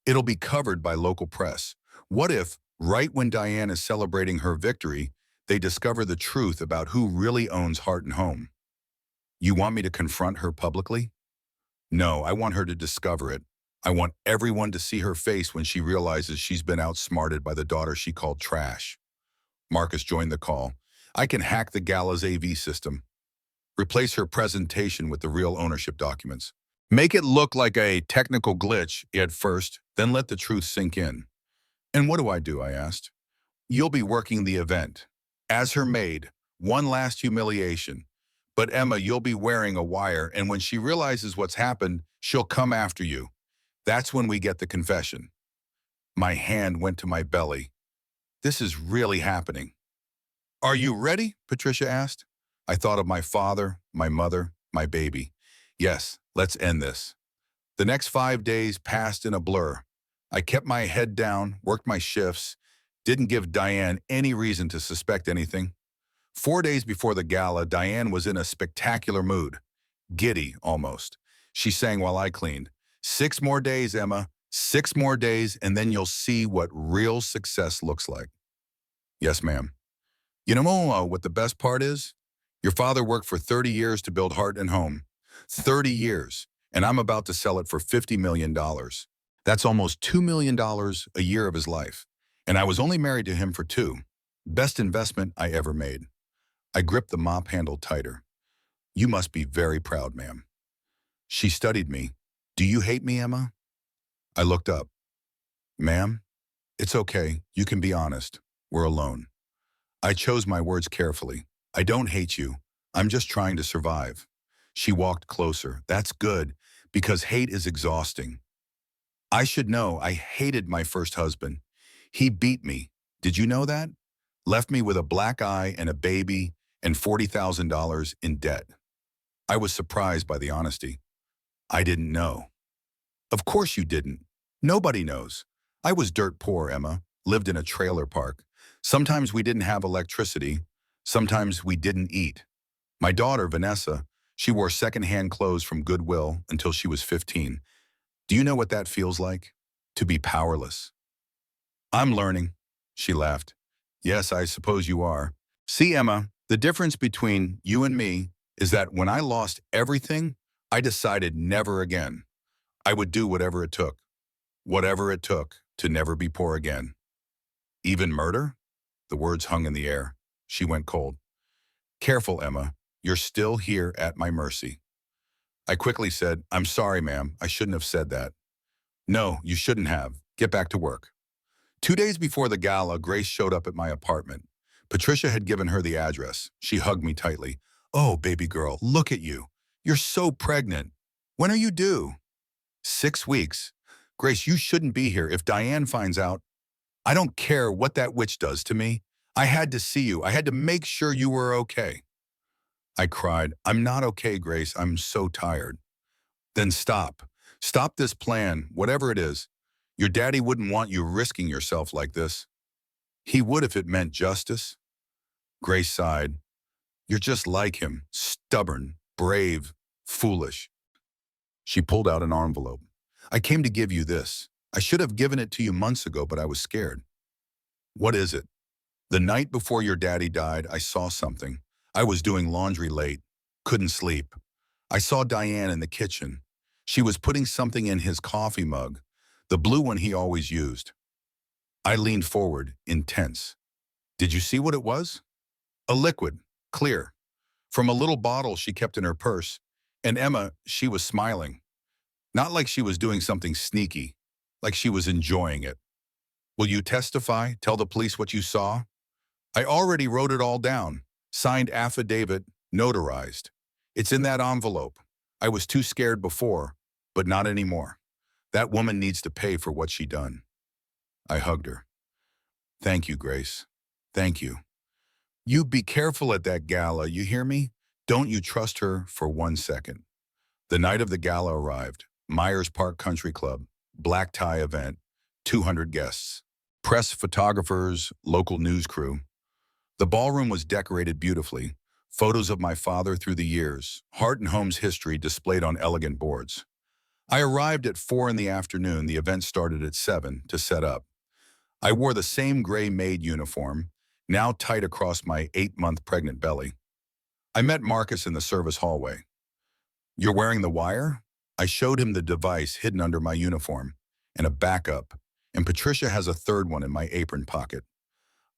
It'll be covered by local press. What if, right when Diane is celebrating her victory, they discover the truth about who really owns Hart and Home? You want me to confront her publicly? No, I want her to discover it. I want everyone to see her face when she realizes she's been outsmarted by the daughter she called trash. Marcus joined the call. I can hack the gala's AV system. Replace her presentation with the real ownership documents. Make it look like a technical glitch at first, then let the truth sink in. And what do? I asked. You'll be working the event. As her maid, one last humiliation. But Emma, you'll be wearing a wire, and when she realizes what's happened, she'll come after you. That's when we get the confession. My hand went to my belly. This is really happening. Are you ready? Patricia asked. I thought of my father, my mother, my baby. Yes, let's end this. The next 5 days passed in a blur. I kept my head down, worked my shifts, didn't give Diane any reason to suspect anything. 4 days before the gala, Diane was in a spectacular mood. Giddy, almost. She sang while I cleaned. 6 more days, Emma. 6 more days, and then you'll see what real success looks like. Yes, ma'am. You know what the best part is? Your father worked for 30 years to build Hart and Home. 30 years, and I'm about to sell it for $50 million. That's almost $2 million a year of his life. And I was only married to him for 2. Best investment I ever made. I gripped the mop handle tighter. You must be very proud, ma'am. She studied me. Do you hate me, Emma? I looked up. Ma'am, it's okay. You can be honest. We're alone. I chose my words carefully. I don't hate you. I'm just trying to survive. She walked closer. That's good, because hate is exhausting. I should know I hated my first husband. He beat me. Did you know that? Left me with a black eye and a baby and $40,000 in debt. I was surprised by the honesty. I didn't know. Of course you didn't. Nobody knows. I was dirt poor, Emma, lived in a trailer park. Sometimes we didn't have electricity. Sometimes we didn't eat. My daughter, Vanessa, she wore secondhand clothes from Goodwill until she was 15. Do you know what that feels like? To be powerless. I'm learning, she laughed. Yes, I suppose you are. See, Emma, the difference between you and me is that when I lost everything, I decided never again. I would do whatever it took to never be poor again. Even murder? The words hung in the air. She went cold. Careful, Emma. You're still here at my mercy. I quickly said, I'm sorry, ma'am. I shouldn't have said that. No, you shouldn't have. Get back to work. 2 days before the gala, Grace showed up at my apartment. Patricia had given her the address. She hugged me tightly. Oh, baby girl, look at you. You're so pregnant. When are you due? 6 weeks. Grace, you shouldn't be here. If Diane finds out, I don't care what that witch does to me. I had to see you. I had to make sure you were okay. I cried. I'm not okay, Grace. I'm so tired. Then stop. Stop this plan, whatever it is. Your daddy wouldn't want you risking yourself like this. He would if it meant justice. Grace sighed. You're just like him, stubborn, brave, foolish. She pulled out an envelope. I came to give you this. I should have given it to you months ago, but I was scared. What is it? The night before your daddy died, I saw something. I was doing laundry late, couldn't sleep. I saw Diane in the kitchen. She was putting something in his coffee mug, the blue one he always used. I leaned forward, intense. Did you see what it was? A liquid, clear, from a little bottle she kept in her purse. And Emma, she was smiling. Not like she was doing something sneaky, like she was enjoying it. Will you testify, tell the police what you saw? I already wrote it all down, signed affidavit, notarized. It's in that envelope. I was too scared before, but not anymore. That woman needs to pay for what she done. I hugged her. Thank you, Grace. Thank you. You be careful at that gala, you hear me? Don't you trust her for 1 second. The night of the gala arrived. Myers Park Country Club, black tie event, 200 guests. Press, photographers, local news crew. The ballroom was decorated beautifully. Photos of my father through the years, heart and home's history displayed on elegant boards. I arrived at 4 in the afternoon. The event started at 7 to set up. I wore the same gray maid uniform, now tight across my 8-month pregnant belly. I met Marcus in the service hallway. You're wearing the wire? I showed him the device hidden under my uniform, and a backup, and Patricia has a third one in my apron pocket.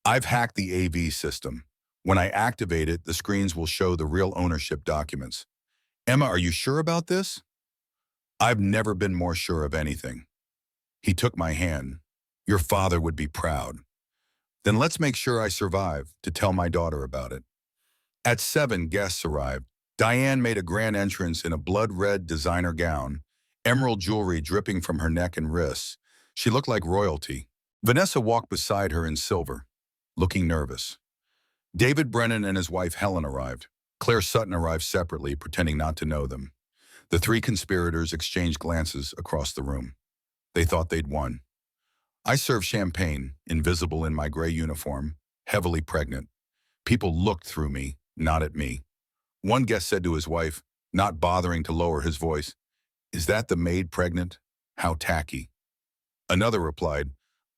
I've hacked the AV system. When I activate it, the screens will show the real ownership documents. Emma, are you sure about this? I've never been more sure of anything. He took my hand. Your father would be proud. Then let's make sure I survive to tell my daughter about it. At 7, guests arrived. Diane made a grand entrance in a blood-red designer gown, emerald jewelry dripping from her neck and wrists. She looked like royalty. Vanessa walked beside her in silver, looking nervous. David Brennan and his wife Helen arrived. Claire Sutton arrived separately, pretending not to know them. The 3 conspirators exchanged glances across the room. They thought they'd won. I served champagne, invisible in my gray uniform, heavily pregnant. People looked through me, not at me. One guest said to his wife, not bothering to lower his voice, "Is that the maid pregnant? How tacky." Another replied,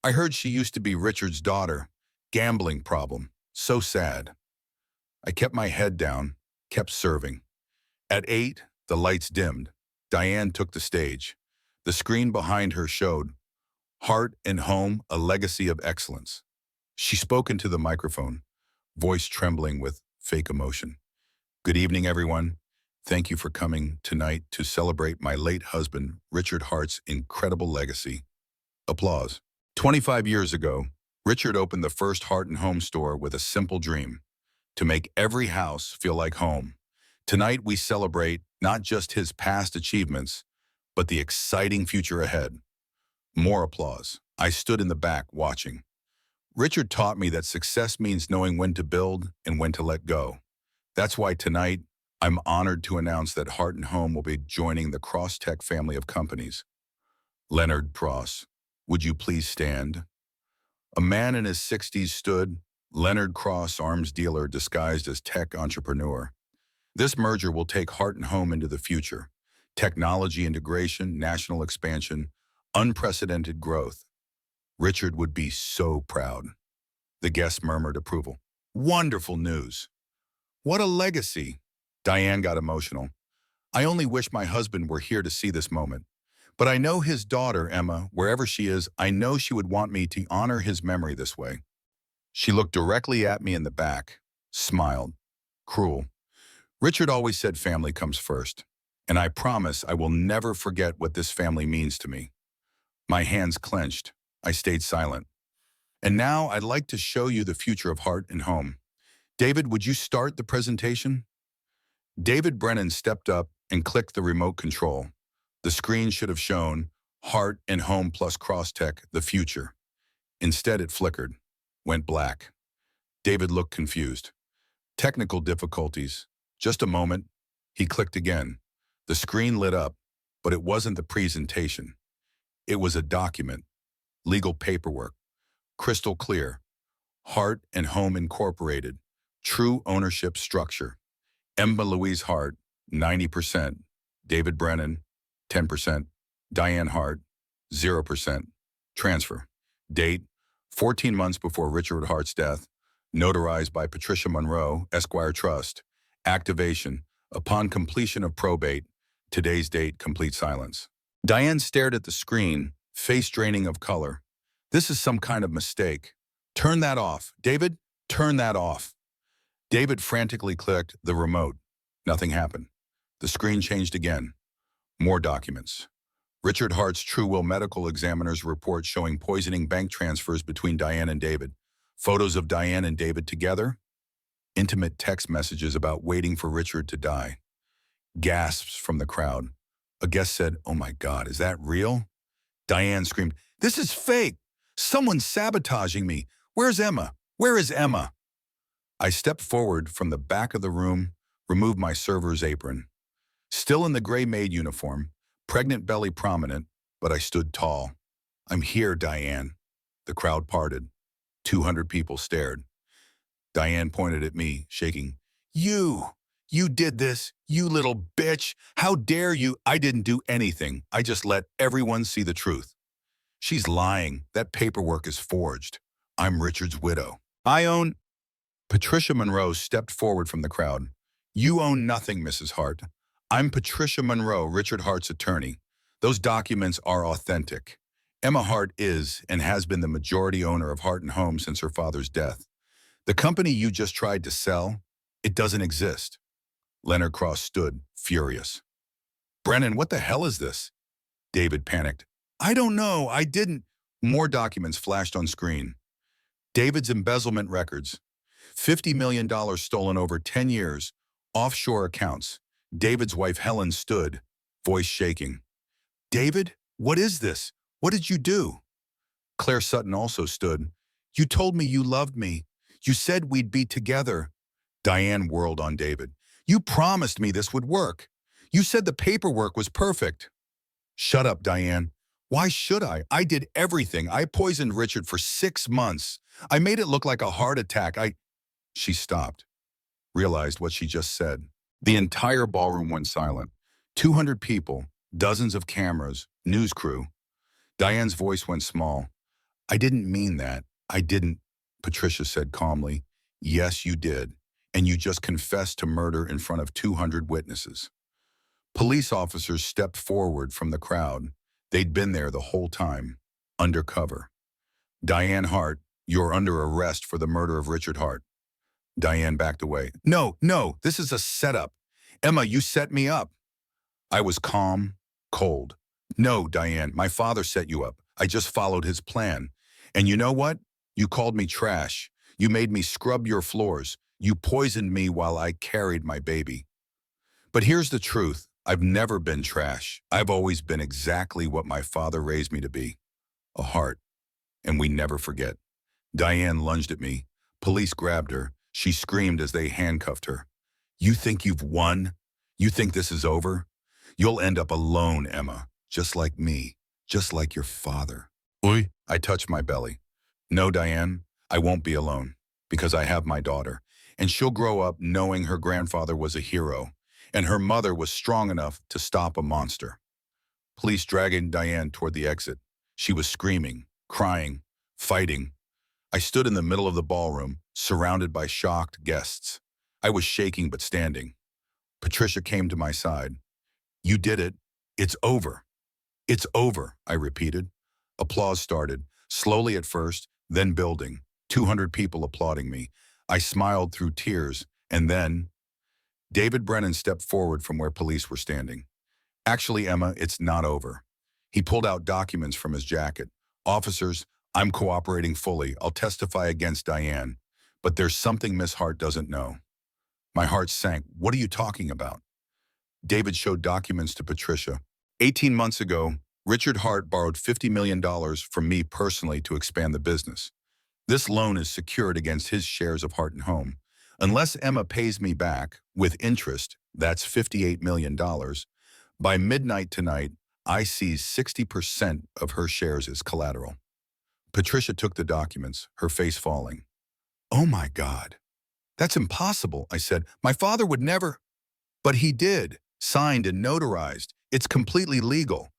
"I heard she used to be Richard's daughter. Gambling problem. So sad." I kept my head down, kept serving. At 8, the lights dimmed. Diane took the stage. The screen behind her showed, "Heart and Home, a Legacy of Excellence." She spoke into the microphone, voice trembling with fake emotion. "Good evening, everyone. Thank you for coming tonight to celebrate my late husband, Richard Hart's incredible legacy." Applause. 25 years ago, Richard opened the first Heart and Home store with a simple dream: to make every house feel like home. Tonight we celebrate not just his past achievements, but the exciting future ahead. More applause. I stood in the back watching. Richard taught me that success means knowing when to build and when to let go. That's why tonight, I'm honored to announce that Heart and Home will be joining the Crosstech family of companies. Leonard Cross, would you please stand? A man in his 60s stood, Leonard Cross, arms dealer disguised as tech entrepreneur. This merger will take Heart and Home into the future. Technology integration, national expansion, unprecedented growth. Richard would be so proud. The guests murmured approval. Wonderful news. What a legacy. Diane got emotional. I only wish my husband were here to see this moment. But I know his daughter, Emma, wherever she is, I know she would want me to honor his memory this way. She looked directly at me in the back, smiled. Cruel. Richard always said family comes first, and I promise I will never forget what this family means to me. My hands clenched. I stayed silent. And now I'd like to show you the future of Heart and Home. David, would you start the presentation? David Brennan stepped up and clicked the remote control. The screen should have shown Heart and Home plus Crosstech, the future. Instead, it flickered, went black. David looked confused. Technical difficulties. Just a moment. He clicked again. The screen lit up, but it wasn't the presentation. It was a document, legal paperwork, crystal clear. Heart and Home Incorporated, true ownership structure. Emma Louise Hart, 90%. David Brennan, 10%. Diane Hart, 0%. Transfer. Date, 14 months before Richard Hart's death. Notarized by Patricia Monroe, Esquire Trust. Activation, upon completion of probate. Today's date, complete silence. Diane stared at the screen, face draining of color. This is some kind of mistake. Turn that off. David, turn that off. David frantically clicked the remote. Nothing happened. The screen changed again. More documents. Richard Hart's True Will medical examiner's report showing poisoning bank transfers between Diane and David. Photos of Diane and David together. Intimate text messages about waiting for Richard to die. Gasps from the crowd. A guest said, "Oh my God, is that real?" Diane screamed, "This is fake! Someone's sabotaging me! Where's Emma? Where is Emma?" I stepped forward from the back of the room, removed my server's apron. Still in the gray maid uniform, pregnant belly prominent, but I stood tall. "I'm here, Diane." The crowd parted. 200 people stared. Diane pointed at me, shaking. You did this, you little bitch. How dare you? I didn't do anything. I just let everyone see the truth. She's lying. That paperwork is forged. I'm Richard's widow. I own... Patricia Monroe stepped forward from the crowd. You own nothing, Mrs. Hart. I'm Patricia Monroe, Richard Hart's attorney. Those documents are authentic. Emma Hart is and has been the majority owner of Heart and Home since her father's death. The company you just tried to sell, it doesn't exist. Leonard Cross stood, furious. Brennan, what the hell is this? David panicked. I don't know, I didn't. More documents flashed on screen. David's embezzlement records. $50 million stolen over 10 years. Offshore accounts. David's wife Helen stood, voice shaking. David, what is this? What did you do? Claire Sutton also stood. You told me you loved me. You said we'd be together. Diane whirled on David. You promised me this would work. You said the paperwork was perfect. Shut up, Diane. Why should I? I did everything. I poisoned Richard for 6 months. I made it look like a heart attack. She stopped, realized what she just said. The entire ballroom went silent. 200 people, dozens of cameras, news crew. Diane's voice went small. I didn't mean that. I didn't, Patricia said calmly. Yes, you did. And you just confessed to murder in front of 200 witnesses. Police officers stepped forward from the crowd. They'd been there the whole time, undercover. Diane Hart, you're under arrest for the murder of Richard Hart. Diane backed away. No, this is a setup. Emma, you set me up. I was calm, cold. No, Diane, my father set you up. I just followed his plan. And you know what? You called me trash. You made me scrub your floors. You poisoned me while I carried my baby. But here's the truth. I've never been trash. I've always been exactly what my father raised me to be, a heart, and we never forget. Diane lunged at me. Police grabbed her. She screamed as they handcuffed her. You think you've won? You think this is over? You'll end up alone, Emma, just like me, just like your father. Oi. I touched my belly. No, Diane, I won't be alone, because I have my daughter, and she'll grow up knowing her grandfather was a hero, and her mother was strong enough to stop a monster. Police dragging Diane toward the exit. She was screaming, crying, fighting. I stood in the middle of the ballroom, surrounded by shocked guests. I was shaking but standing. Patricia came to my side. You did it. It's over. It's over, I repeated. Applause started, slowly at first, then building. 200 people applauding me. I smiled through tears, and then David Brennan stepped forward from where police were standing. Actually, Emma, it's not over. He pulled out documents from his jacket. Officers, I'm cooperating fully. I'll testify against Diane. But there's something Miss Hart doesn't know. My heart sank. What are you talking about? David showed documents to Patricia. 18 months ago, Richard Hart borrowed $50 million from me personally to expand the business. This loan is secured against his shares of Hart and Home. Unless Emma pays me back, with interest, that's $58 million, by midnight tonight, I seize 60% of her shares as collateral. Patricia took the documents, her face falling. Oh my God. That's impossible, I said. My father would never. But he did, signed and notarized. It's completely legal.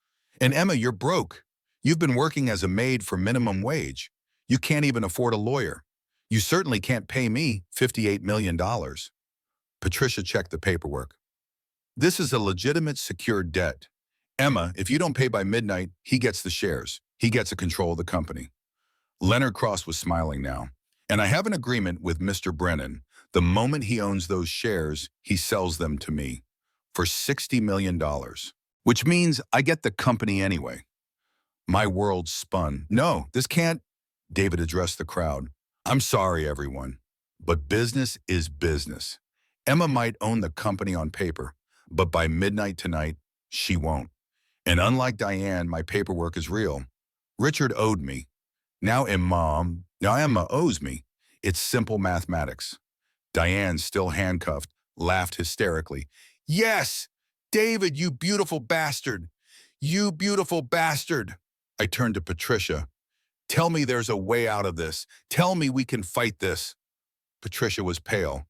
And Emma, you're broke. You've been working as a maid for minimum wage. You can't even afford a lawyer. You certainly can't pay me $58 million. Patricia checked the paperwork. This is a legitimate secured debt. Emma, if you don't pay by midnight, he gets the shares. He gets a control of the company. Leonard Cross was smiling now. And I have an agreement with Mr. Brennan. The moment he owns those shares, he sells them to me for $60 million, which means I get the company anyway. My world spun. No, this can't. David addressed the crowd. I'm sorry, everyone, but business is business. Emma might own the company on paper, but by midnight tonight, she won't. And unlike Diane, my paperwork is real. Richard owed me. Now Emma owes me. It's simple mathematics. Diane, still handcuffed, laughed hysterically. Yes, David, you beautiful bastard. You beautiful bastard. I turned to Patricia. Tell me there's a way out of this. Tell me we can fight this. Patricia was pale.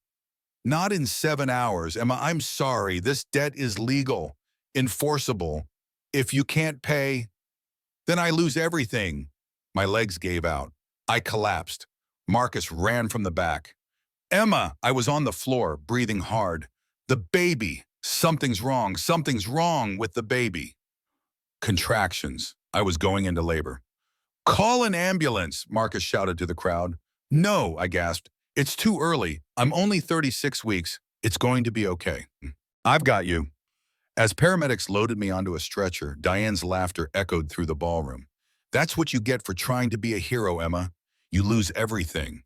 Not in 7 hours, Emma. I'm sorry. This debt is legal, enforceable. If you can't pay, then I lose everything. My legs gave out. I collapsed. Marcus ran from the back. Emma, I was on the floor, breathing hard. The baby. Something's wrong. Something's wrong with the baby. Contractions. I was going into labor. Call an ambulance, Marcus shouted to the crowd. No, I gasped. It's too early. I'm only 36 weeks. It's going to be okay. I've got you. As paramedics loaded me onto a stretcher, Diane's laughter echoed through the ballroom. That's what you get for trying to be a hero, Emma. You lose everything.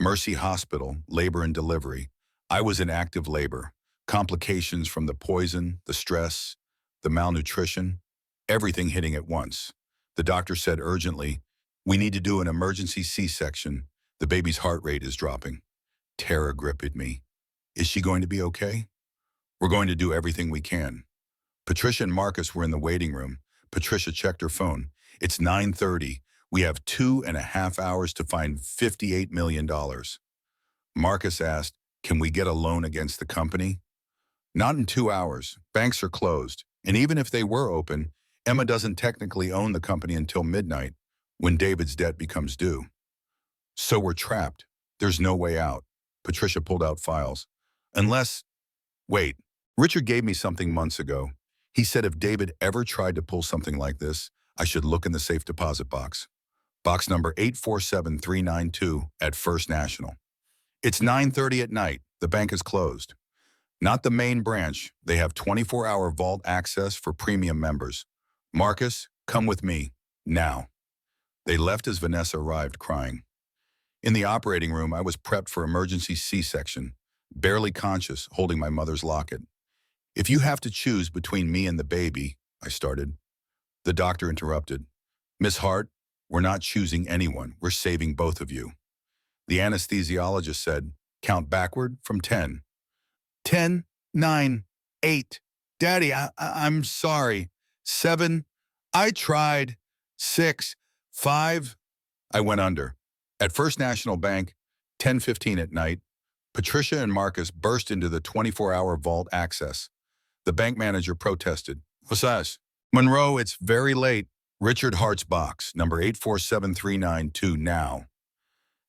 Mercy Hospital, labor and delivery. I was in active labor. Complications from the poison, the stress, the malnutrition, everything hitting at once. The doctor said urgently, we need to do an emergency C-section. The baby's heart rate is dropping. Terror gripped me. Is she going to be okay? We're going to do everything we can. Patricia and Marcus were in the waiting room. Patricia checked her phone. It's 9:30. We have 2.5 hours to find $58 million. Marcus asked, can we get a loan against the company? Not in 2 hours. Banks are closed. And even if they were open, Emma doesn't technically own the company until midnight, when David's debt becomes due. So we're trapped. There's no way out. Patricia pulled out files. Wait, Richard gave me something months ago. He said if David ever tried to pull something like this, I should look in the safe deposit box. Box number 847392 at First National. It's 9:30 at night. The bank is closed. Not the main branch. They have 24-hour vault access for premium members. Marcus, come with me. Now. They left as Vanessa arrived, crying. In the operating room, I was prepped for emergency C-section, barely conscious, holding my mother's locket. If you have to choose between me and the baby, I started. The doctor interrupted. Miss Hart, we're not choosing anyone. We're saving both of you. The anesthesiologist said, count backward from 10. 10, 9, 8. Daddy, I'm sorry. 7. I tried. 6, 5. I went under. At First National Bank, 10:15 at night, Patricia and Marcus burst into the 24-hour vault access. The bank manager protested. What's that? Monroe, it's very late. Richard Hart's box, number 847392 now.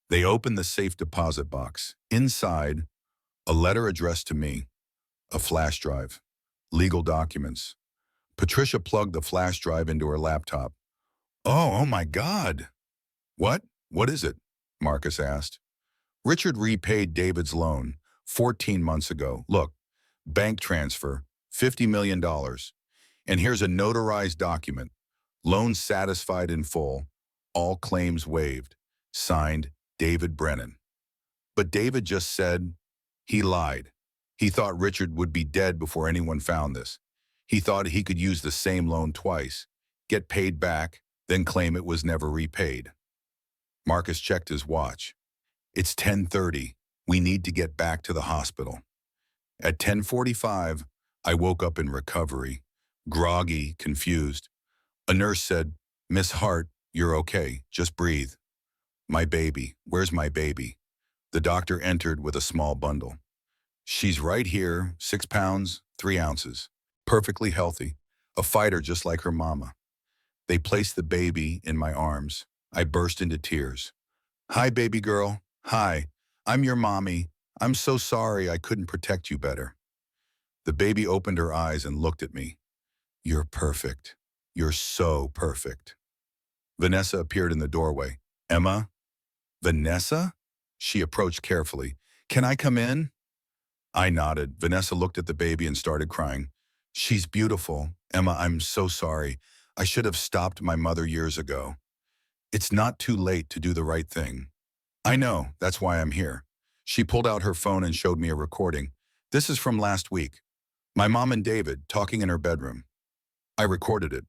They opened the safe deposit box. Inside, a letter addressed to me, a flash drive, legal documents. Patricia plugged the flash drive into her laptop. Oh my God. What? What is it? Marcus asked. Richard repaid David's loan 14 months ago. Look, bank transfer, $50 million. And here's a notarized document. Loan satisfied in full. All claims waived. Signed, David Brennan. But David just said he lied. He thought Richard would be dead before anyone found this. He thought he could use the same loan twice, get paid back, then claim it was never repaid. Marcus checked his watch. It's 10:30. We need to get back to the hospital. At 10:45, I woke up in recovery, groggy, confused. A nurse said, Miss Hart, you're okay. Just breathe. My baby. Where's my baby? The doctor entered with a small bundle. She's right here, 6 pounds, 3 ounces. Perfectly healthy. A fighter just like her mama. They placed the baby in my arms. I burst into tears. Hi, baby girl. Hi. I'm your mommy. I'm so sorry I couldn't protect you better. The baby opened her eyes and looked at me. You're perfect. You're so perfect. Vanessa appeared in the doorway. Emma? Vanessa? She approached carefully. Can I come in? I nodded. Vanessa looked at the baby and started crying. She's beautiful. Emma, I'm so sorry. I should have stopped my mother years ago. It's not too late to do the right thing. I know, that's why I'm here. She pulled out her phone and showed me a recording. This is from last week. My mom and David talking in her bedroom. I recorded it.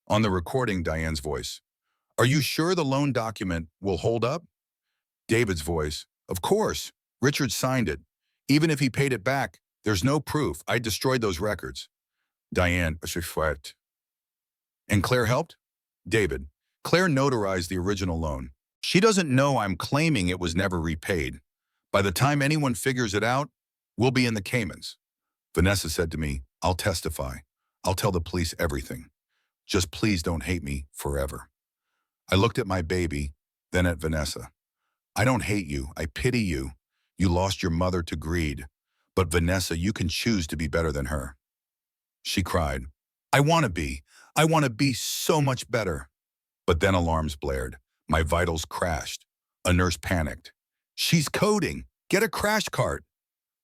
On the recording, Diane's voice. Are you sure the loan document will hold up? David's voice. Of course. Richard signed it. Even if he paid it back, there's no proof. I destroyed those records. Diane. And Claire helped? David. Claire notarized the original loan. She doesn't know I'm claiming it was never repaid. By the time anyone figures it out, we'll be in the Caymans. Vanessa said to me, I'll testify. I'll tell the police everything. Just please don't hate me forever. I looked at my baby, then at Vanessa. I don't hate you. I pity you. You lost your mother to greed. But Vanessa, you can choose to be better than her. She cried. I want to be. I want to be so much better. But then alarms blared. My vitals crashed. A nurse panicked. She's coding. Get a crash cart.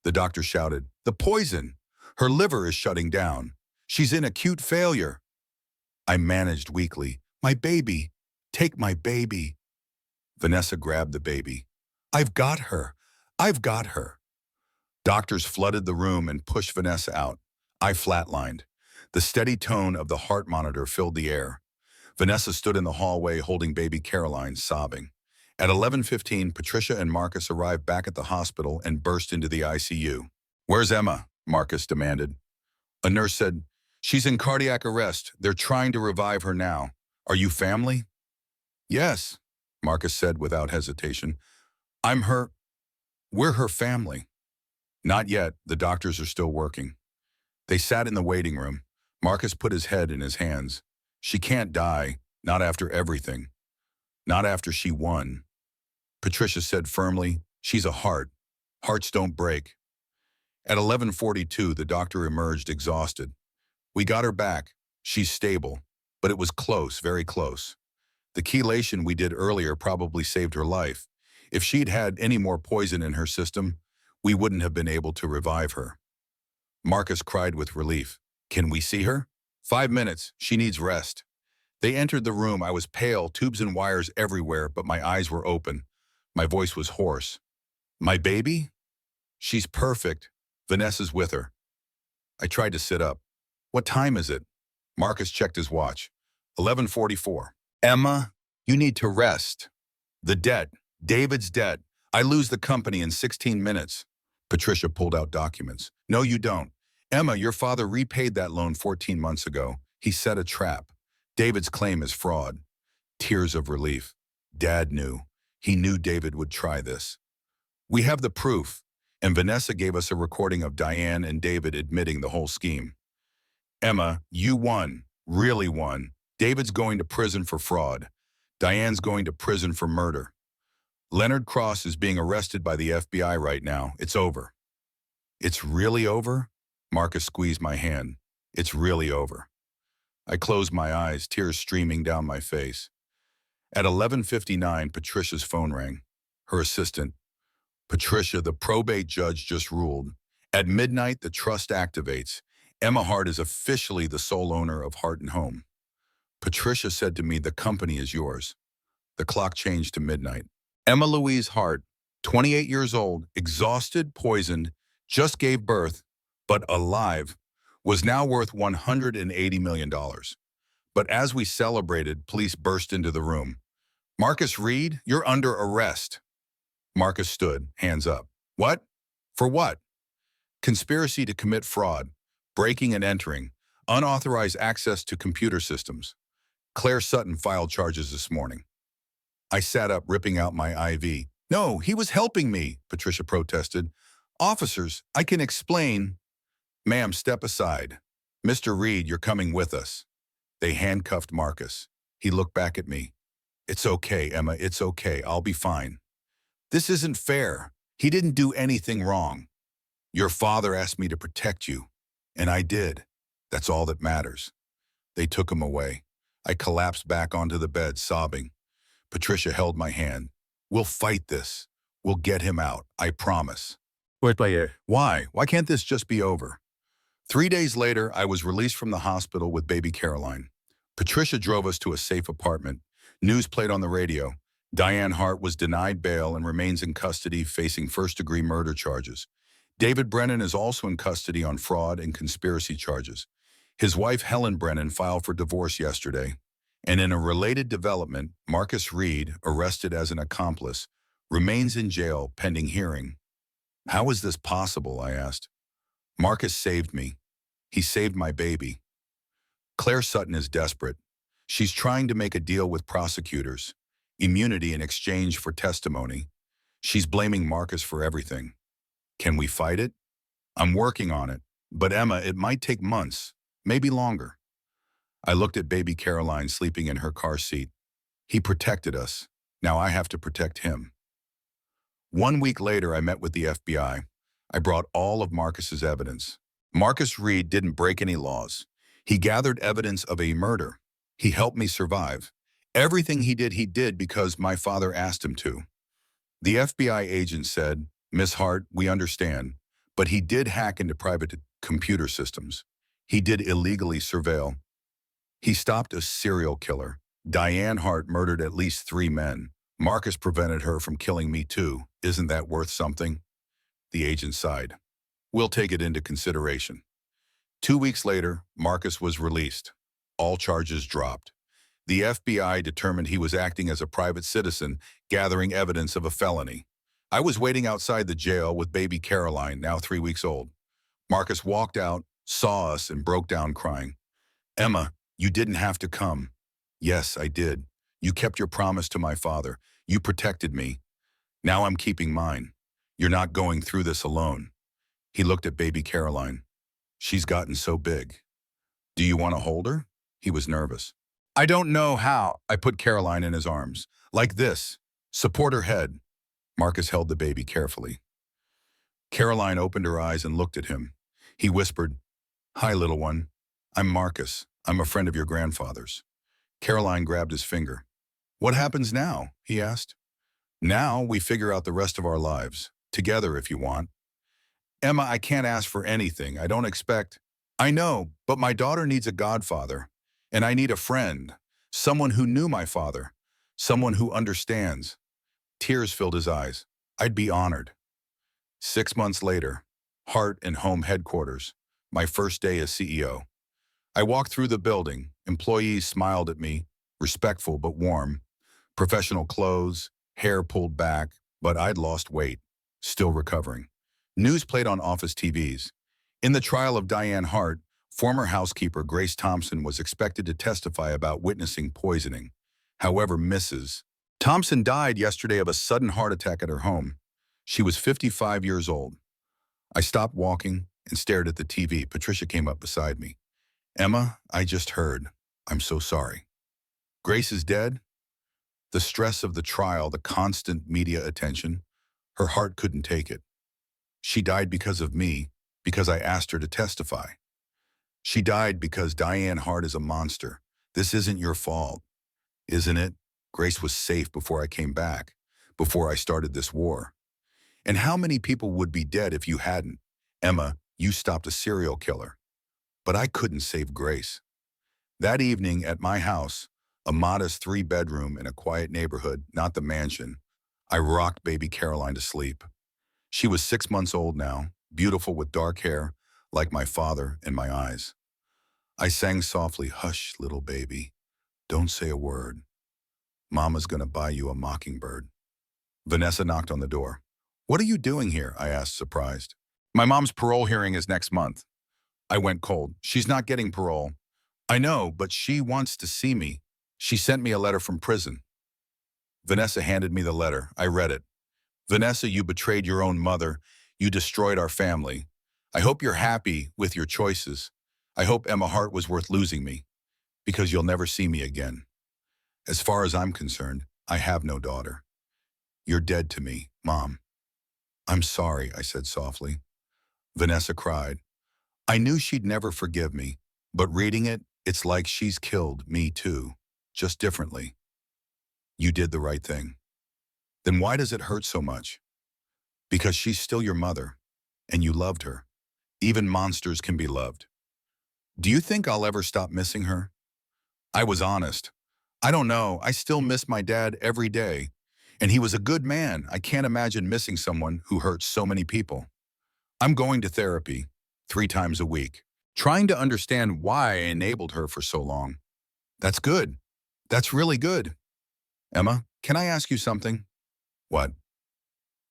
The doctor shouted. The poison. Her liver is shutting down. She's in acute failure. I managed weakly. My baby. Take my baby. Vanessa grabbed the baby. I've got her. I've got her. Doctors flooded the room and pushed Vanessa out. I flatlined. The steady tone of the heart monitor filled the air. Vanessa stood in the hallway holding baby Caroline, sobbing. At 11:15, Patricia and Marcus arrived back at the hospital and burst into the ICU. Where's Emma? Marcus demanded. A nurse said, she's in cardiac arrest. They're trying to revive her now. Are you family? Yes, Marcus said without hesitation. We're her family. Not yet. The doctors are still working. They sat in the waiting room. Marcus put his head in his hands. She can't die, not after everything. Not after she won. Patricia said firmly, she's a heart. Hearts don't break. At 11:42, the doctor emerged exhausted. We got her back. She's stable. But it was close, very close. The chelation we did earlier probably saved her life. If she'd had any more poison in her system, we wouldn't have been able to revive her. Marcus cried with relief. Can we see her? 5 minutes. She needs rest. They entered the room. I was pale, tubes and wires everywhere, but my eyes were open. My voice was hoarse. My baby? She's perfect. Vanessa's with her. I tried to sit up. What time is it? Marcus checked his watch. 11:44. Emma, you need to rest. The debt. David's debt. I lose the company in 16 minutes. Patricia pulled out documents. No, you don't. Emma, your father repaid that loan 14 months ago. He set a trap. David's claim is fraud. Tears of relief. Dad knew. He knew David would try this. We have the proof, and Vanessa gave us a recording of Diane and David admitting the whole scheme. Emma, you won. Really won. David's going to prison for fraud. Diane's going to prison for murder. Leonard Cross is being arrested by the FBI right now. It's over. It's really over? Marcus squeezed my hand. It's really over. I closed my eyes, tears streaming down my face. At 11:59, Patricia's phone rang. Her assistant. Patricia, the probate judge just ruled. At midnight, the trust activates. Emma Hart is officially the sole owner of Hart and Home. Patricia said to me, the company is yours. The clock changed to midnight. Emma Louise Hart, 28 years old, exhausted, poisoned, just gave birth, but alive, was now worth $180 million. But as we celebrated, police burst into the room. Marcus Reed, you're under arrest. Marcus stood, hands up. What? For what? Conspiracy to commit fraud, breaking and entering, unauthorized access to computer systems. Claire Sutton filed charges this morning. I sat up, ripping out my IV. No, he was helping me, Patricia protested. Officers, I can explain. Ma'am, step aside. Mr. Reed, you're coming with us. They handcuffed Marcus. He looked back at me. It's okay, Emma, it's okay. I'll be fine. This isn't fair. He didn't do anything wrong. Your father asked me to protect you, and I did. That's all that matters. They took him away. I collapsed back onto the bed, sobbing. Patricia held my hand. We'll fight this. We'll get him out, I promise. Why? Why can't this just be over? 3 days later, I was released from the hospital with baby Caroline. Patricia drove us to a safe apartment. News played on the radio. Diane Hart was denied bail and remains in custody, facing first-degree murder charges. David Brennan is also in custody on fraud and conspiracy charges. His wife, Helen Brennan, filed for divorce yesterday. And in a related development, Marcus Reed, arrested as an accomplice, remains in jail pending hearing. How is this possible, I asked. Marcus saved me. He saved my baby. Claire Sutton is desperate. She's trying to make a deal with prosecutors, immunity in exchange for testimony. She's blaming Marcus for everything. Can we fight it? I'm working on it. But Emma, it might take months, maybe longer. I looked at baby Caroline sleeping in her car seat. He protected us. Now I have to protect him. 1 week later, I met with the FBI. I brought all of Marcus's evidence. Marcus Reed didn't break any laws. He gathered evidence of a murder. He helped me survive. Everything he did because my father asked him to. The FBI agent said, Miss Hart, we understand, but he did hack into private computer systems. He did illegally surveil. He stopped a serial killer. Diane Hart murdered at least 3 men. Marcus prevented her from killing me too. Isn't that worth something? The agent sighed. We'll take it into consideration. 2 weeks later, Marcus was released. All charges dropped. The FBI determined he was acting as a private citizen, gathering evidence of a felony. I was waiting outside the jail with baby Caroline, now 3 weeks old. Marcus walked out, saw us, and broke down crying. Emma, you didn't have to come. Yes, I did. You kept your promise to my father. You protected me. Now I'm keeping mine. You're not going through this alone. He looked at baby Caroline. She's gotten so big. Do you want to hold her? He was nervous. I don't know how. I put Caroline in his arms. Like this. Support her head. Marcus held the baby carefully. Caroline opened her eyes and looked at him. He whispered, Hi, little one. I'm Marcus. I'm a friend of your grandfather's. Caroline grabbed his finger. What happens now? He asked. Now we figure out the rest of our lives. Together, if you want. Emma, I can't ask for anything. I don't expect. I know, but my daughter needs a godfather. And I need a friend. Someone who knew my father. Someone who understands. Tears filled his eyes. I'd be honored. 6 months later, Hart and Home headquarters. my first day as CEO. I walked through the building. Employees smiled at me, respectful but warm. Professional clothes, hair pulled back, but I'd lost weight, still recovering. News played on office TVs. In the trial of Diane Hart, former housekeeper Grace Thompson was expected to testify about witnessing poisoning. However, Mrs. Thompson died yesterday of a sudden heart attack at her home. She was 55 years old. I stopped walking and stared at the TV. Patricia came up beside me. Emma, I just heard. I'm so sorry. Grace is dead? The stress of the trial, the constant media attention, her heart couldn't take it. She died because of me, because I asked her to testify. She died because Diane Hart is a monster. This isn't your fault, isn't it? Grace was safe before I came back, before I started this war. And how many people would be dead if you hadn't? Emma, you stopped a serial killer. But I couldn't save Grace. That evening at my house, a modest 3-bedroom in a quiet neighborhood, not the mansion, I rocked baby Caroline to sleep. She was 6 months old now, beautiful with dark hair, like my father in my eyes. I sang softly, "Hush, little baby, don't say a word. Mama's gonna buy you a mockingbird." Vanessa knocked on the door. "What are you doing here?" I asked, surprised. "My mom's parole hearing is next month." I went cold. "She's not getting parole." "I know, but she wants to see me. She sent me a letter from prison." Vanessa handed me the letter. I read it. "Vanessa, you betrayed your own mother. You destroyed our family. I hope you're happy with your choices. I hope Emma Hart was worth losing me, because you'll never see me again. As far as I'm concerned, I have no daughter. You're dead to me, Mom." "I'm sorry," I said softly. Vanessa cried. I knew she'd never forgive me, but reading it, it's like she's killed me too, just differently. "You did the right thing." "Then why does it hurt so much?" "Because she's still your mother, and you loved her. Even monsters can be loved." "Do you think I'll ever stop missing her?" I was honest. "I don't know. I still miss my dad every day. And he was a good man. I can't imagine missing someone who hurt so many people. I'm going to therapy 3 times a week, trying to understand why I enabled her for so long." "That's good. That's really good." "Emma, can I ask you something?" "What?"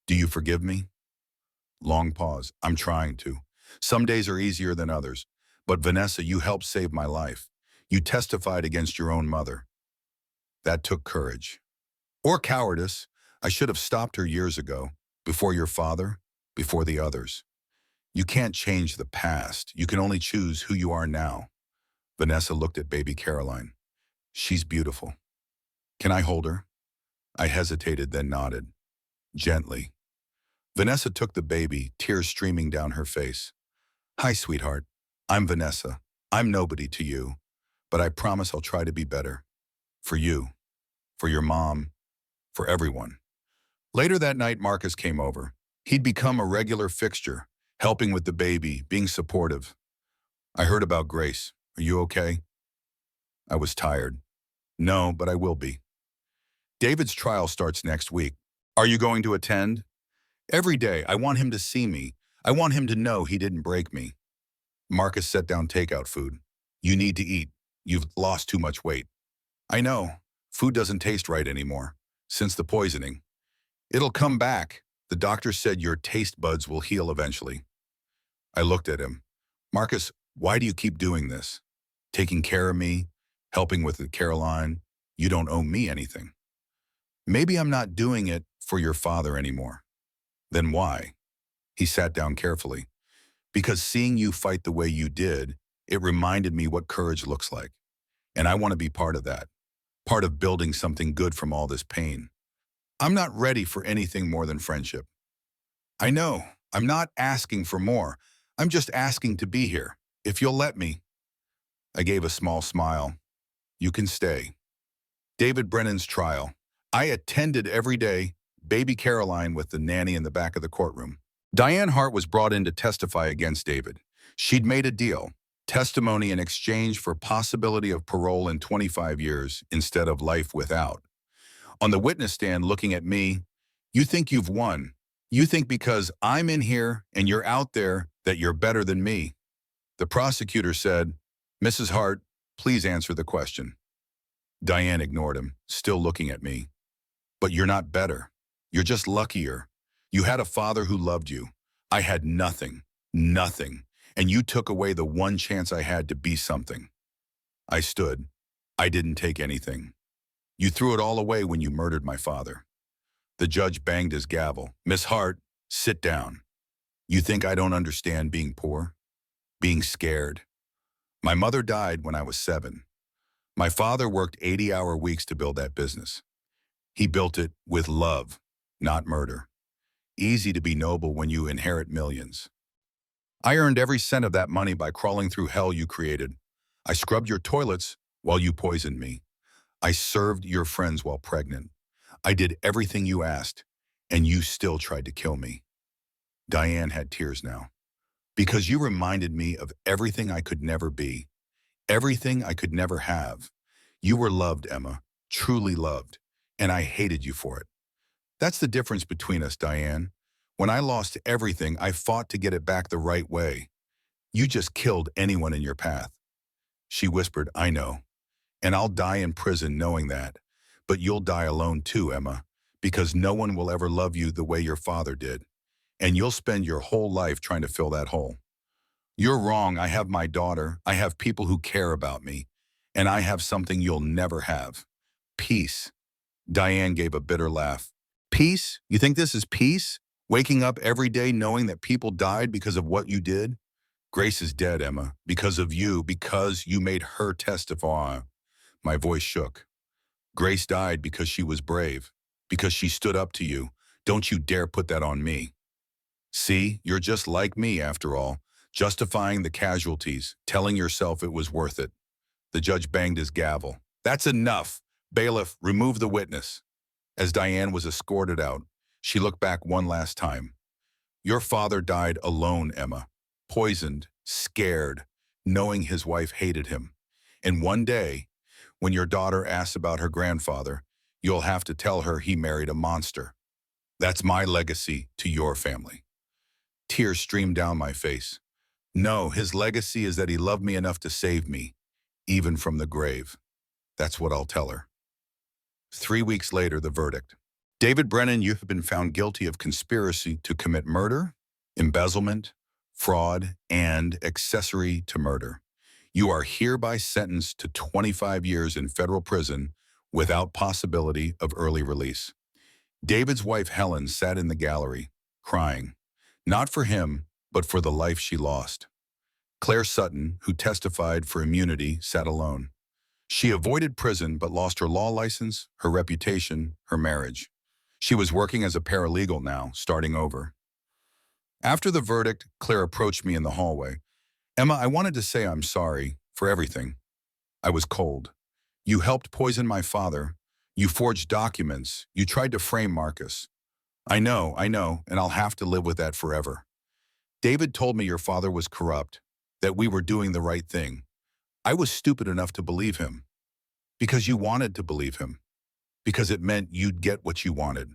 "Do you forgive me?" Long pause. "I'm trying to. Some days are easier than others. But Vanessa, you helped save my life. You testified against your own mother. That took courage. Or cowardice. I should have stopped her years ago, before your father, before the others. You can't change the past. You can only choose who you are now." Vanessa looked at baby Caroline. "She's beautiful. Can I hold her?" I hesitated, then nodded. Gently. Vanessa took the baby, tears streaming down her face. "Hi, sweetheart. I'm Vanessa. I'm nobody to you, but I promise I'll try to be better. For you, for your mom, for everyone." Later that night, Marcus came over. He'd become a regular fixture, helping with the baby, being supportive. "I heard about Grace. Are you okay?" I was tired. "No, but I will be." "David's trial starts next week. Are you going to attend?" "Every day. I want him to see me. I want him to know he didn't break me." Marcus set down takeout food. "You need to eat. You've lost too much weight." "I know. Food doesn't taste right anymore, since the poisoning. It'll come back. The doctor said your taste buds will heal eventually." I looked at him. "Marcus, why do you keep doing this? Taking care of me, helping with Caroline. You don't owe me anything." "Maybe I'm not doing it for your father anymore." "Then why?" He sat down carefully. "Because seeing you fight the way you did, it reminded me what courage looks like. And I want to be part of that, part of building something good from all this pain. I'm not ready for anything more than friendship." "I know. I'm not asking for more. I'm just asking to be here, if you'll let me." I gave a small smile. "You can stay." David Brennan's trial. I attended every day, baby Caroline with the nanny in the back of the courtroom. Diane Hart was brought in to testify against David. She'd made a deal, testimony in exchange for possibility of parole in 25 years instead of life without. On the witness stand looking at me, "You think you've won. You think because I'm in here and you're out there that you're better than me." The prosecutor said, "Mrs. Hart, please answer the question." Diane ignored him, still looking at me. "But you're not better. You're just luckier. You had a father who loved you. I had nothing, nothing. And you took away the one chance I had to be something." I stood. "I didn't take anything. You threw it all away when you murdered my father." The judge banged his gavel. "Miss Hart, sit down. You think I don't understand being poor? Being scared? My mother died when I was 7. My father worked 80-hour weeks to build that business. He built it with love, not murder. Easy to be noble when you inherit millions. I earned every cent of that money by crawling through hell you created. I scrubbed your toilets while you poisoned me. I served your friends while pregnant. I did everything you asked, and you still tried to kill me." Diane had tears now. "Because you reminded me of everything I could never be, everything I could never have. You were loved, Emma, truly loved, and I hated you for it. That's the difference between us, Diane. When I lost everything, I fought to get it back the right way. You just killed anyone in your path." She whispered, "I know, and I'll die in prison knowing that. But you'll die alone too, Emma, because no one will ever love you the way your father did. And you'll spend your whole life trying to fill that hole. You're wrong. I have my daughter. I have people who care about me. And I have something you'll never have. Peace." Diane gave a bitter laugh. "Peace? You think this is peace? Waking up every day knowing that people died because of what you did? Grace is dead, Emma, because of you, because you made her testify." My voice shook. "Grace died because she was brave, because she stood up to you. Don't you dare put that on me. See, you're just like me after all, justifying the casualties, telling yourself it was worth it." The judge banged his gavel. "That's enough. Bailiff, remove the witness." As Diane was escorted out, she looked back one last time. "Your father died alone, Emma, poisoned, scared, knowing his wife hated him. And one day, when your daughter asks about her grandfather, you'll have to tell her he married a monster. That's my legacy to your family." Tears streamed down my face. "No, his legacy is that he loved me enough to save me, even from the grave." That's what I'll tell her. 3 weeks later, the verdict. "David Brennan, you have been found guilty of conspiracy to commit murder, embezzlement, fraud, and accessory to murder. You are hereby sentenced to 25 years in federal prison without possibility of early release." David's wife, Helen, sat in the gallery, crying. Not for him, but for the life she lost. Claire Sutton, who testified for immunity, sat alone. She avoided prison but lost her law license, her reputation, her marriage. She was working as a paralegal now, starting over. After the verdict, Claire approached me in the hallway. "Emma, I wanted to say I'm sorry for everything. I was cold. You helped poison my father. You forged documents. You tried to frame Marcus. I know, and I'll have to live with that forever. David told me your father was corrupt, that we were doing the right thing. I was stupid enough to believe him. Because you wanted to believe him. Because it meant you'd get what you wanted."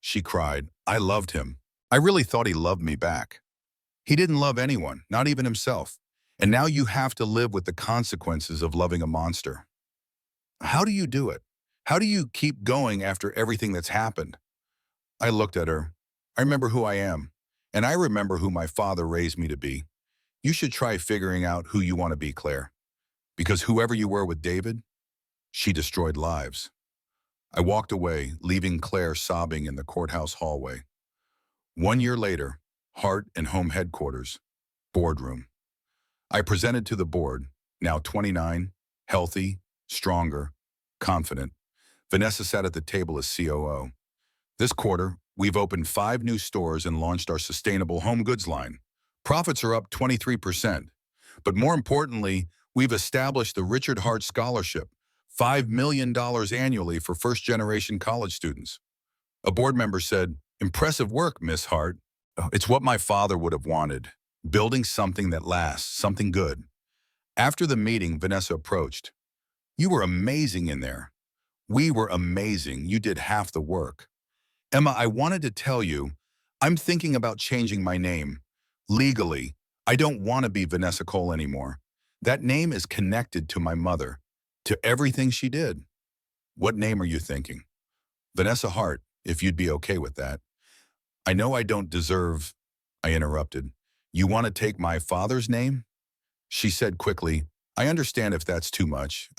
She cried. "I loved him. I really thought he loved me back. He didn't love anyone, not even himself. And now you have to live with the consequences of loving a monster. How do you do it? How do you keep going after everything that's happened?" I looked at her. "I remember who I am. And I remember who my father raised me to be. You should try figuring out who you want to be, Claire. Because whoever you were with David, she destroyed lives." I walked away, leaving Claire sobbing in the courthouse hallway. 1 year later, Hart and Home Headquarters, boardroom. I presented to the board, now 29, healthy, stronger, confident. Vanessa sat at the table as COO. "This quarter, we've opened 5 new stores and launched our sustainable home goods line. Profits are up 23%. But more importantly, we've established the Richard Hart Scholarship, $5 million annually for first-generation college students." A board member said, "Impressive work, Miss Hart." It's what my father would have wanted, building something that lasts, something good. After the meeting, Vanessa approached. "You were amazing in there. We were amazing. You did half the work. Emma, I wanted to tell you, I'm thinking about changing my name. Legally, I don't want to be Vanessa Cole anymore. That name is connected to my mother, to everything she did. What name are you thinking? Vanessa Hart, if you'd be okay with that. I know I don't deserve, I interrupted. You want to take my father's name? She said quickly, I understand if that's too much.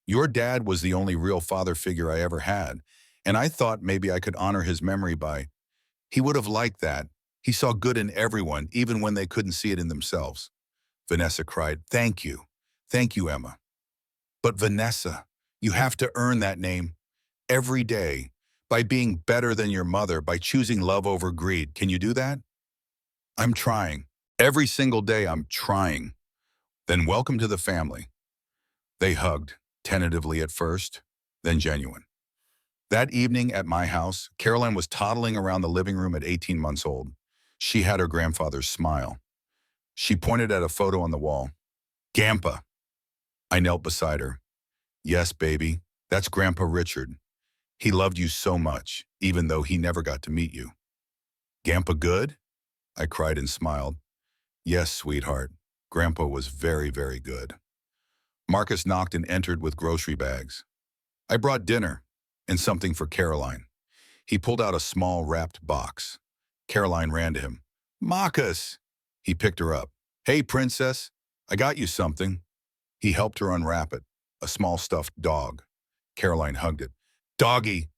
Your dad was the only real father figure I ever had, and I thought maybe I could honor his memory by, he would have liked that. He saw good in everyone, even when they couldn't see it in themselves. Vanessa cried, thank you. Thank you, Emma. But Vanessa, you have to earn that name every day by being better than your mother, by choosing love over greed. Can you do that? I'm trying. Every single day I'm trying. Then welcome to the family. They hugged, tentatively at first, then genuine. That evening at my house, Caroline was toddling around the living room at 18 months old. She had her grandfather's smile. She pointed at a photo on the wall. Gampa. I knelt beside her. Yes, baby, that's Grandpa Richard. He loved you so much, even though he never got to meet you. Gampa good? I cried and smiled. Yes, sweetheart. Grandpa was very, very good. Marcus knocked and entered with grocery bags. I brought dinner and something for Caroline. He pulled out a small wrapped box. Caroline ran to him. Marcus! He picked her up. Hey, princess, I got you something. He helped her unwrap it, a small stuffed dog. Caroline hugged it. Doggy!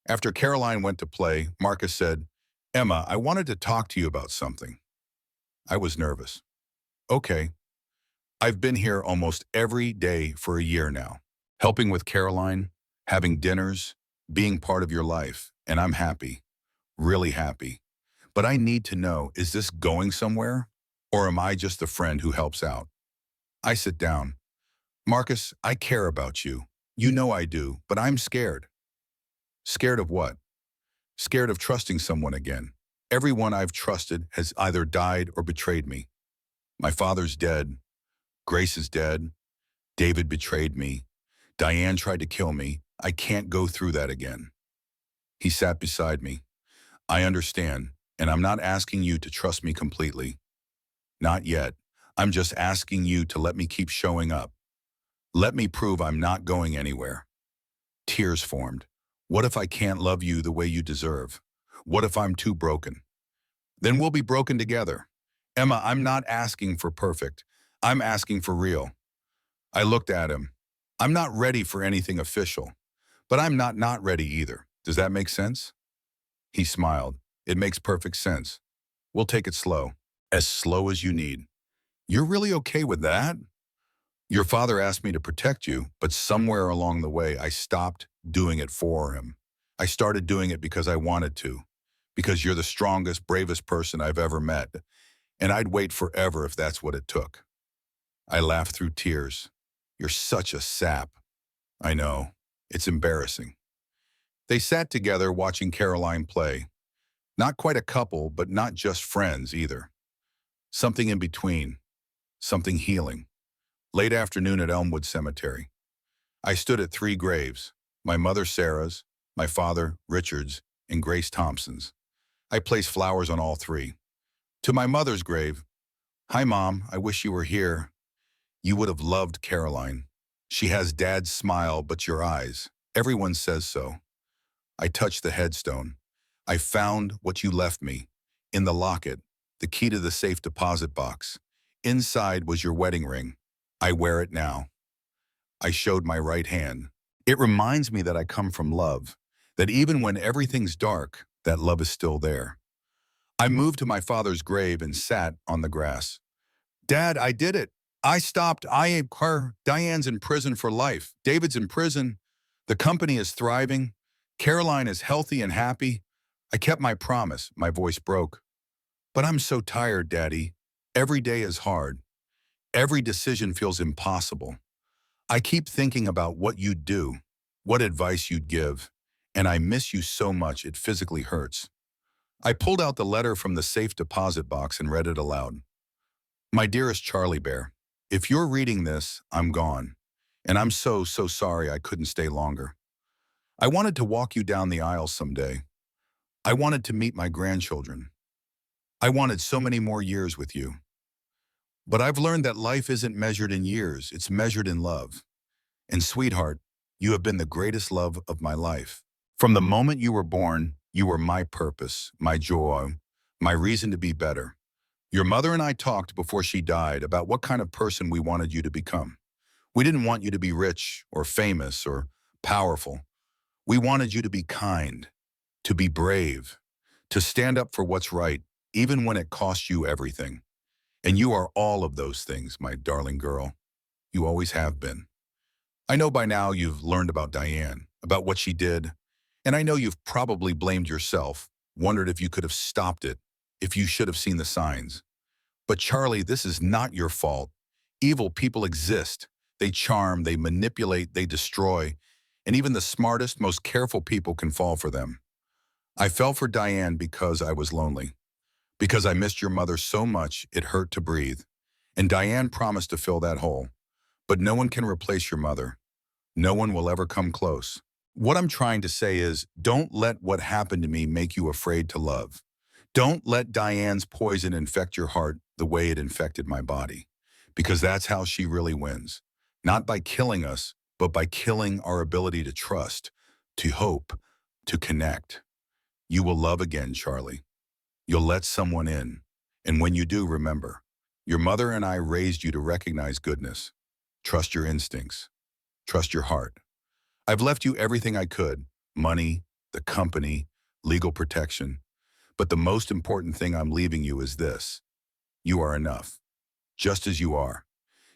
After Caroline went to play, Marcus said, Emma, I wanted to talk to you about something. I was nervous. Okay. I've been here almost every day for a year now, helping with Caroline, having dinners, being part of your life, and I'm happy, really happy. But I need to know, is this going somewhere? Or am I just the friend who helps out? I sit down. Marcus, I care about you. You know I do, but I'm scared. Scared of what? Scared of trusting someone again. Everyone I've trusted has either died or betrayed me. My father's dead. Grace is dead. David betrayed me. Diane tried to kill me. I can't go through that again. He sat beside me. I understand, and I'm not asking you to trust me completely. Not yet. I'm just asking you to let me keep showing up. Let me prove I'm not going anywhere. Tears formed. What if I can't love you the way you deserve? What if I'm too broken? Then we'll be broken together. Emma, I'm not asking for perfect. I'm asking for real. I looked at him. I'm not ready for anything official, but I'm not ready either. Does that make sense? He smiled. It makes perfect sense. We'll take it slow as you need. You're really okay with that? Your father asked me to protect you, but somewhere along the way, I stopped doing it for him. I started doing it because I wanted to, because you're the strongest, bravest person I've ever met, and I'd wait forever if that's what it took. I laughed through tears. You're such a sap. I know. It's embarrassing. They sat together watching Caroline play. Not quite a couple, but not just friends either. Something in between. Something healing. Late afternoon at Elmwood Cemetery. I stood at 3 graves, my mother Sarah's, my father Richard's, and Grace Thompson's. I placed flowers on all 3. To my mother's grave, hi Mom, I wish you were here. You would have loved Caroline. She has Dad's smile, but your eyes. Everyone says so. I touched the headstone. I found what you left me. In the locket, the key to the safe deposit box. Inside was your wedding ring. I wear it now. I showed my right hand. It reminds me that I come from love, that even when everything's dark, that love is still there. I moved to my father's grave and sat on the grass. Dad, I did it. I stopped. Diane's in prison for life. David's in prison. The company is thriving. Caroline is healthy and happy. I kept my promise. My voice broke. But I'm so tired, Daddy. Every day is hard. Every decision feels impossible. I keep thinking about what you'd do, what advice you'd give, and I miss you so much it physically hurts. I pulled out the letter from the safe deposit box and read it aloud. My dearest Charlie Bear, if you're reading this, I'm gone. And I'm so sorry I couldn't stay longer. I wanted to walk you down the aisle someday. I wanted to meet my grandchildren. I wanted so many more years with you. But I've learned that life isn't measured in years, it's measured in love. And sweetheart, you have been the greatest love of my life. From the moment you were born, you were my purpose, my joy, my reason to be better. Your mother and I talked before she died about what kind of person we wanted you to become. We didn't want you to be rich or famous or powerful. We wanted you to be kind, to be brave, to stand up for what's right, even when it costs you everything. And you are all of those things, my darling girl. You always have been. I know by now you've learned about Diane, about what she did, and I know you've probably blamed yourself, wondered if you could have stopped it, if you should have seen the signs. But Charlie, this is not your fault. Evil people exist. They charm, they manipulate, they destroy, and even the smartest, most careful people can fall for them. I fell for Diane because I was lonely, because I missed your mother so much it hurt to breathe. And Diane promised to fill that hole. But no one can replace your mother. No one will ever come close. What I'm trying to say is, don't let what happened to me make you afraid to love. Don't let Diane's poison infect your heart the way it infected my body, because that's how she really wins. Not by killing us, but by killing our ability to trust, to hope, to connect. You will love again, Charlie. You'll let someone in. And when you do, remember, your mother and I raised you to recognize goodness. Trust your instincts. Trust your heart. I've left you everything I could: money, the company, legal protection. But the most important thing I'm leaving you is this: you are enough, just as you are.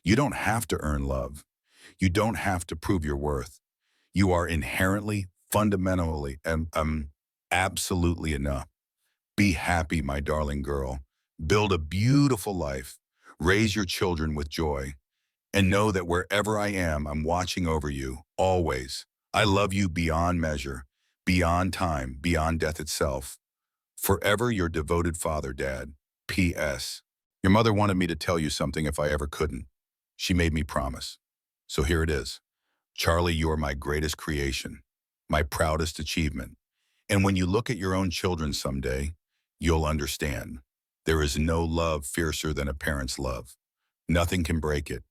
You don't have to earn love. You don't have to prove your worth. You are inherently, fundamentally, and absolutely enough. Be happy, my darling girl. Build a beautiful life. Raise your children with joy. And know that wherever I am, I'm watching over you, always. I love you beyond measure, beyond time, beyond death itself. Forever your devoted father, Dad. P.S. Your mother wanted me to tell you something if I ever couldn't. She made me promise. So here it is. Charlie, you are my greatest creation, my proudest achievement. And when you look at your own children someday, you'll understand. There is no love fiercer than a parent's love. Nothing can break it.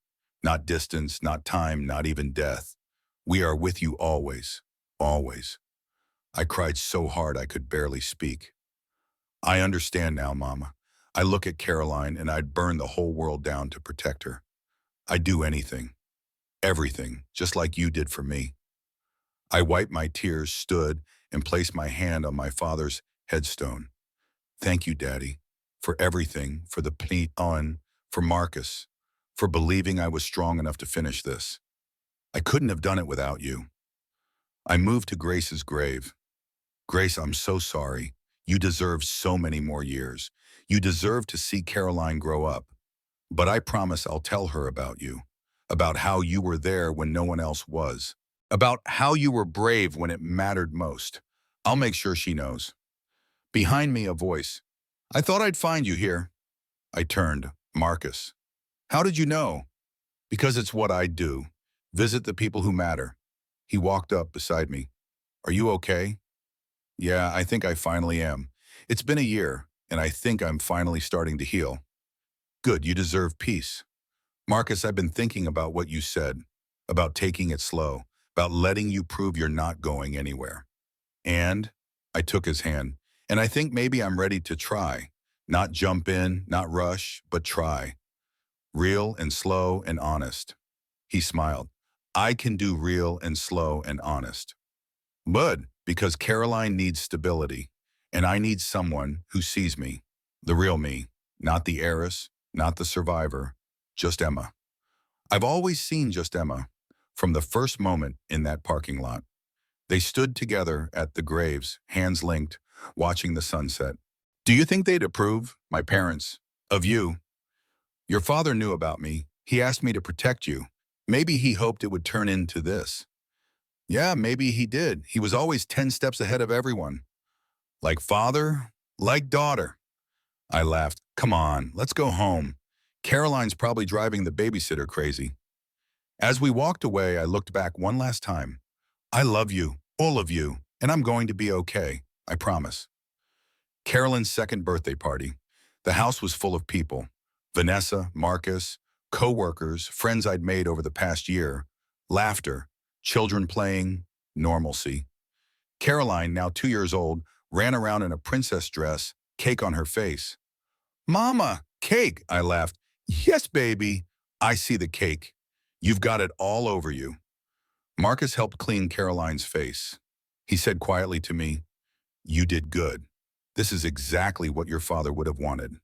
Not distance, not time, not even death. We are with you always, always. I cried so hard I could barely speak. I understand now, Mama. I look at Caroline and I'd burn the whole world down to protect her. I'd do anything, everything, just like you did for me. I wiped my tears, stood, and placed my hand on my father's headstone. Thank you, Daddy, for everything, for the plea on, for Marcus, for believing I was strong enough to finish this. I couldn't have done it without you. I moved to Grace's grave. Grace, I'm so sorry. You deserve so many more years. You deserve to see Caroline grow up. But I promise I'll tell her about you, about how you were there when no one else was, about how you were brave when it mattered most. I'll make sure she knows. Behind me, a voice. I thought I'd find you here. I turned. Marcus. How did you know? Because it's what I do. Visit the people who matter. He walked up beside me. Are you okay? Yeah, I think I finally am. It's been a year, and I think I'm finally starting to heal. Good, you deserve peace. Marcus, I've been thinking about what you said, about taking it slow, about letting you prove you're not going anywhere. And I took his hand, and I think maybe I'm ready to try. Not jump in, not rush, but try. Real and slow and honest. He smiled. I can do real and slow and honest. But because Caroline needs stability, and I need someone who sees me, the real me, not the heiress, not the survivor, just Emma. I've always seen just Emma, from the first moment in that parking lot. They stood together at the graves, hands linked, watching the sunset. Do you think they'd approve, my parents, of you? Your father knew about me. He asked me to protect you. Maybe he hoped it would turn into this. Yeah, maybe he did. He was always 10 steps ahead of everyone. Like father, like daughter. I laughed. Come on, let's go home. Caroline's probably driving the babysitter crazy. As we walked away, I looked back one last time. I love you, all of you, and I'm going to be okay. I promise. Carolyn's second birthday party. The house was full of people. Vanessa, Marcus, co-workers, friends I'd made over the past year, laughter, children playing, normalcy. Caroline, now 2 years old, ran around in a princess dress, cake on her face. Mama, cake, I laughed. Yes, baby. I see the cake. You've got it all over you. Marcus helped clean Caroline's face. He said quietly to me, you did good. This is exactly what your father would have wanted.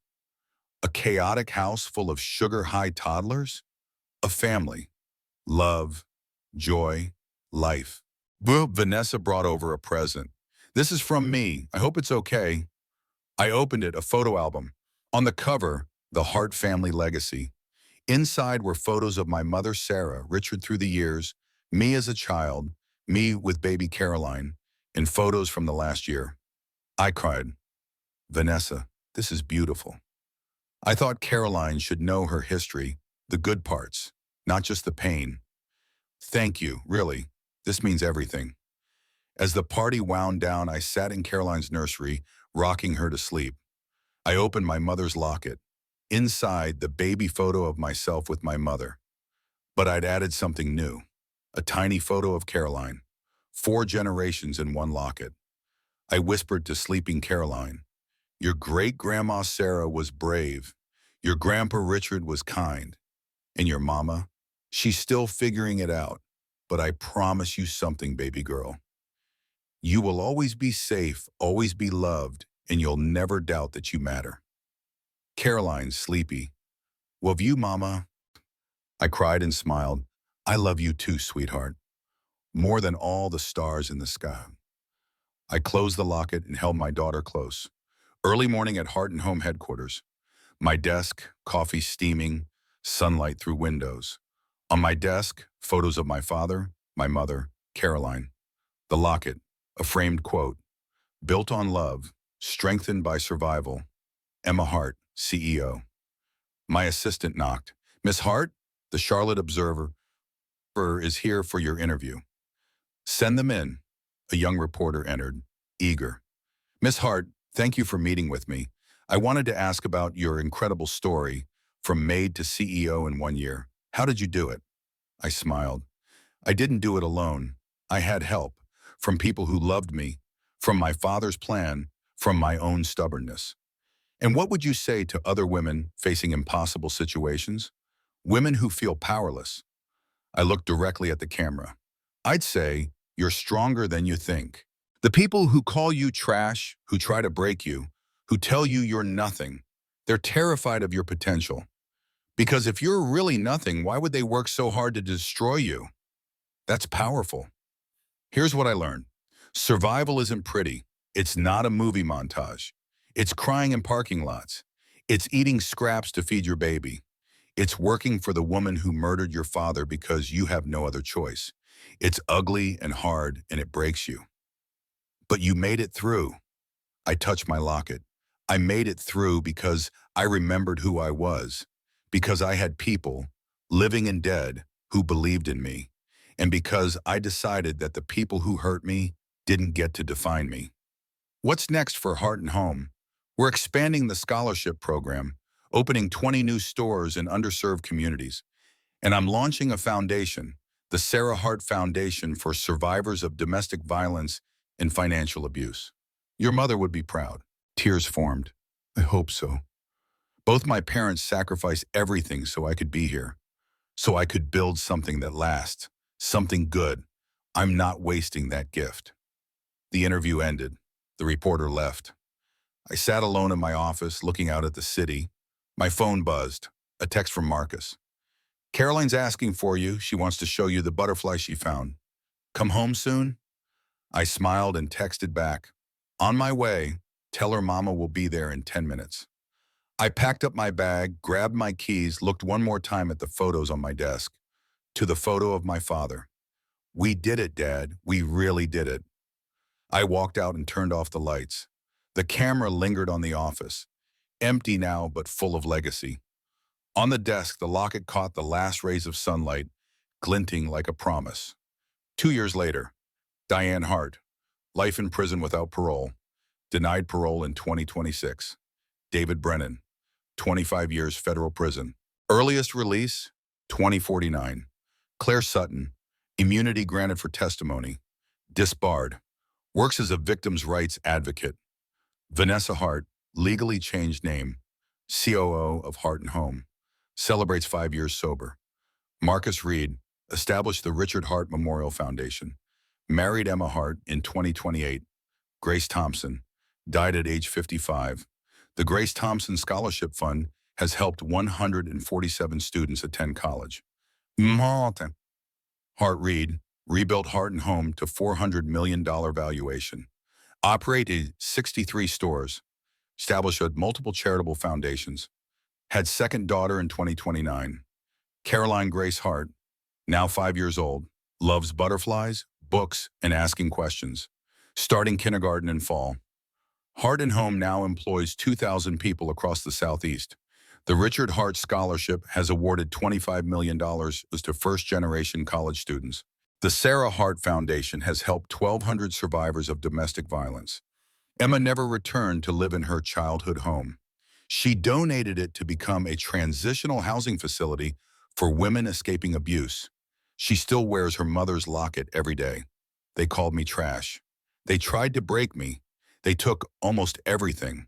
A chaotic house full of sugar-high toddlers? A family. Love. Joy. Life. Well, Vanessa brought over a present. This is from me. I hope it's okay. I opened it, a photo album. On the cover, the Hart family legacy. Inside were photos of my mother, Sarah, Richard through the years, me as a child, me with baby Caroline, and photos from the last year. I cried, Vanessa, this is beautiful. I thought Caroline should know her history, the good parts, not just the pain. Thank you, really. This means everything. As the party wound down, I sat in Caroline's nursery, rocking her to sleep. I opened my mother's locket. Inside, the baby photo of myself with my mother. But I'd added something new. A tiny photo of Caroline. 4 generations in one locket. I whispered to sleeping Caroline, your great-grandma Sarah was brave. Your grandpa Richard was kind. And your mama? She's still figuring it out. But I promise you something, baby girl. You will always be safe, always be loved, and you'll never doubt that you matter. Caroline, sleepy. Love you, Mama. I cried and smiled. I love you too, sweetheart. More than all the stars in the sky. I closed the locket and held my daughter close. Early morning at Heart and Home headquarters. My desk, coffee steaming, sunlight through windows. On my desk, photos of my father, my mother, Caroline. The locket, a framed quote. Built on love, strengthened by survival. Emma Hart, CEO. My assistant knocked. Miss Hart, the Charlotte Observer is here for your interview. Send them in. A young reporter entered, eager. Miss Hart, thank you for meeting with me. I wanted to ask about your incredible story, from maid to CEO in 1 year. How did you do it? I smiled. I didn't do it alone. I had help, from people who loved me, from my father's plan, from my own stubbornness. And what would you say to other women facing impossible situations? Women who feel powerless. I looked directly at the camera. I'd say, you're stronger than you think. The people who call you trash, who try to break you, who tell you you're nothing, they're terrified of your potential. Because if you're really nothing, why would they work so hard to destroy you? That's powerful. Here's what I learned. Survival isn't pretty. It's not a movie montage. It's crying in parking lots. It's eating scraps to feed your baby. It's working for the woman who murdered your father because you have no other choice. It's ugly and hard, and it breaks you. But you made it through. I touched my locket. I made it through because I remembered who I was, because I had people, living and dead, who believed in me, and because I decided that the people who hurt me didn't get to define me. What's next for Heart and Home? We're expanding the scholarship program, opening 20 new stores in underserved communities, and I'm launching a foundation, the Sarah Hart Foundation for Survivors of Domestic Violence and Financial Abuse. Your mother would be proud. Tears formed. I hope so. Both my parents sacrificed everything so I could be here, so I could build something that lasts, something good. I'm not wasting that gift. The interview ended. The reporter left. I sat alone in my office, looking out at the city. My phone buzzed. A text from Marcus. Caroline's asking for you. She wants to show you the butterfly she found. Come home soon? I smiled and texted back. On my way. Tell her Mama will be there in 10 minutes. I packed up my bag, grabbed my keys, looked one more time at the photos on my desk, to the photo of my father. We did it, Dad. We really did it. I walked out and turned off the lights. The camera lingered on the office, empty now but full of legacy. On the desk, the locket caught the last rays of sunlight, glinting like a promise. 2 years later, Diane Hart, life in prison without parole, denied parole in 2026. David Brennan, 25 years federal prison. Earliest release, 2049. Claire Sutton, immunity granted for testimony. Disbarred. Works as a victim's rights advocate. Vanessa Hart, legally changed name. COO of Heart and Home. Celebrates 5 years sober. Marcus Reed, established the Richard Hart Memorial Foundation. Married Emma Hart in 2028. Grace Thompson, died at age 55. The Grace Thompson Scholarship Fund has helped 147 students attend college. Martin. Hart Reed, rebuilt Heart and Home to $400 million valuation. Operated 63 stores. Established at multiple charitable foundations. Had second daughter in 2029. Caroline Grace Hart, now 5 years old, loves butterflies, books, and asking questions. Starting kindergarten in fall. Heart and Home now employs 2,000 people across the Southeast. The Richard Hart Scholarship has awarded $25 million to first-generation college students. The Sarah Hart Foundation has helped 1,200 survivors of domestic violence. Emma never returned to live in her childhood home. She donated it to become a transitional housing facility for women escaping abuse. She still wears her mother's locket every day. They called me trash. They tried to break me. They took almost everything,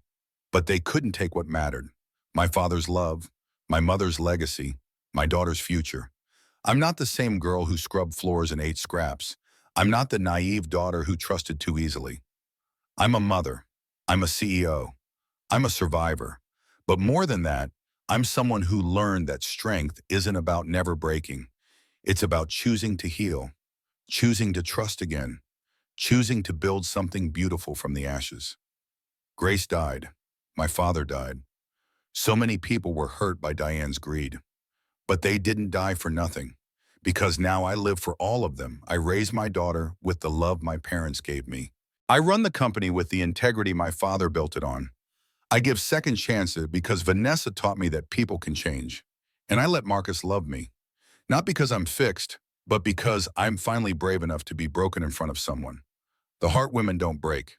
but they couldn't take what mattered. My father's love, my mother's legacy, my daughter's future. I'm not the same girl who scrubbed floors and ate scraps. I'm not the naive daughter who trusted too easily. I'm a mother. I'm a CEO. I'm a survivor. But more than that, I'm someone who learned that strength isn't about never breaking. It's about choosing to heal, choosing to trust again, choosing to build something beautiful from the ashes. Grace died. My father died. So many people were hurt by Diane's greed. But they didn't die for nothing. Because now I live for all of them. I raised my daughter with the love my parents gave me. I run the company with the integrity my father built it on. I give second chances because Vanessa taught me that people can change. And I let Marcus love me. Not because I'm fixed, but because I'm finally brave enough to be broken in front of someone. The Hart women don't break.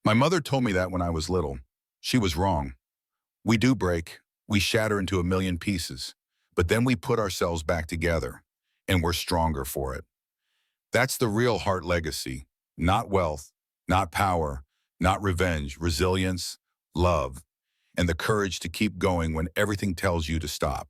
My mother told me that when I was little. She was wrong. We do break. We shatter into a million pieces. But then we put ourselves back together, and we're stronger for it. That's the real Hart legacy. Not wealth, not power, not revenge, resilience, love, and the courage to keep going when everything tells you to stop.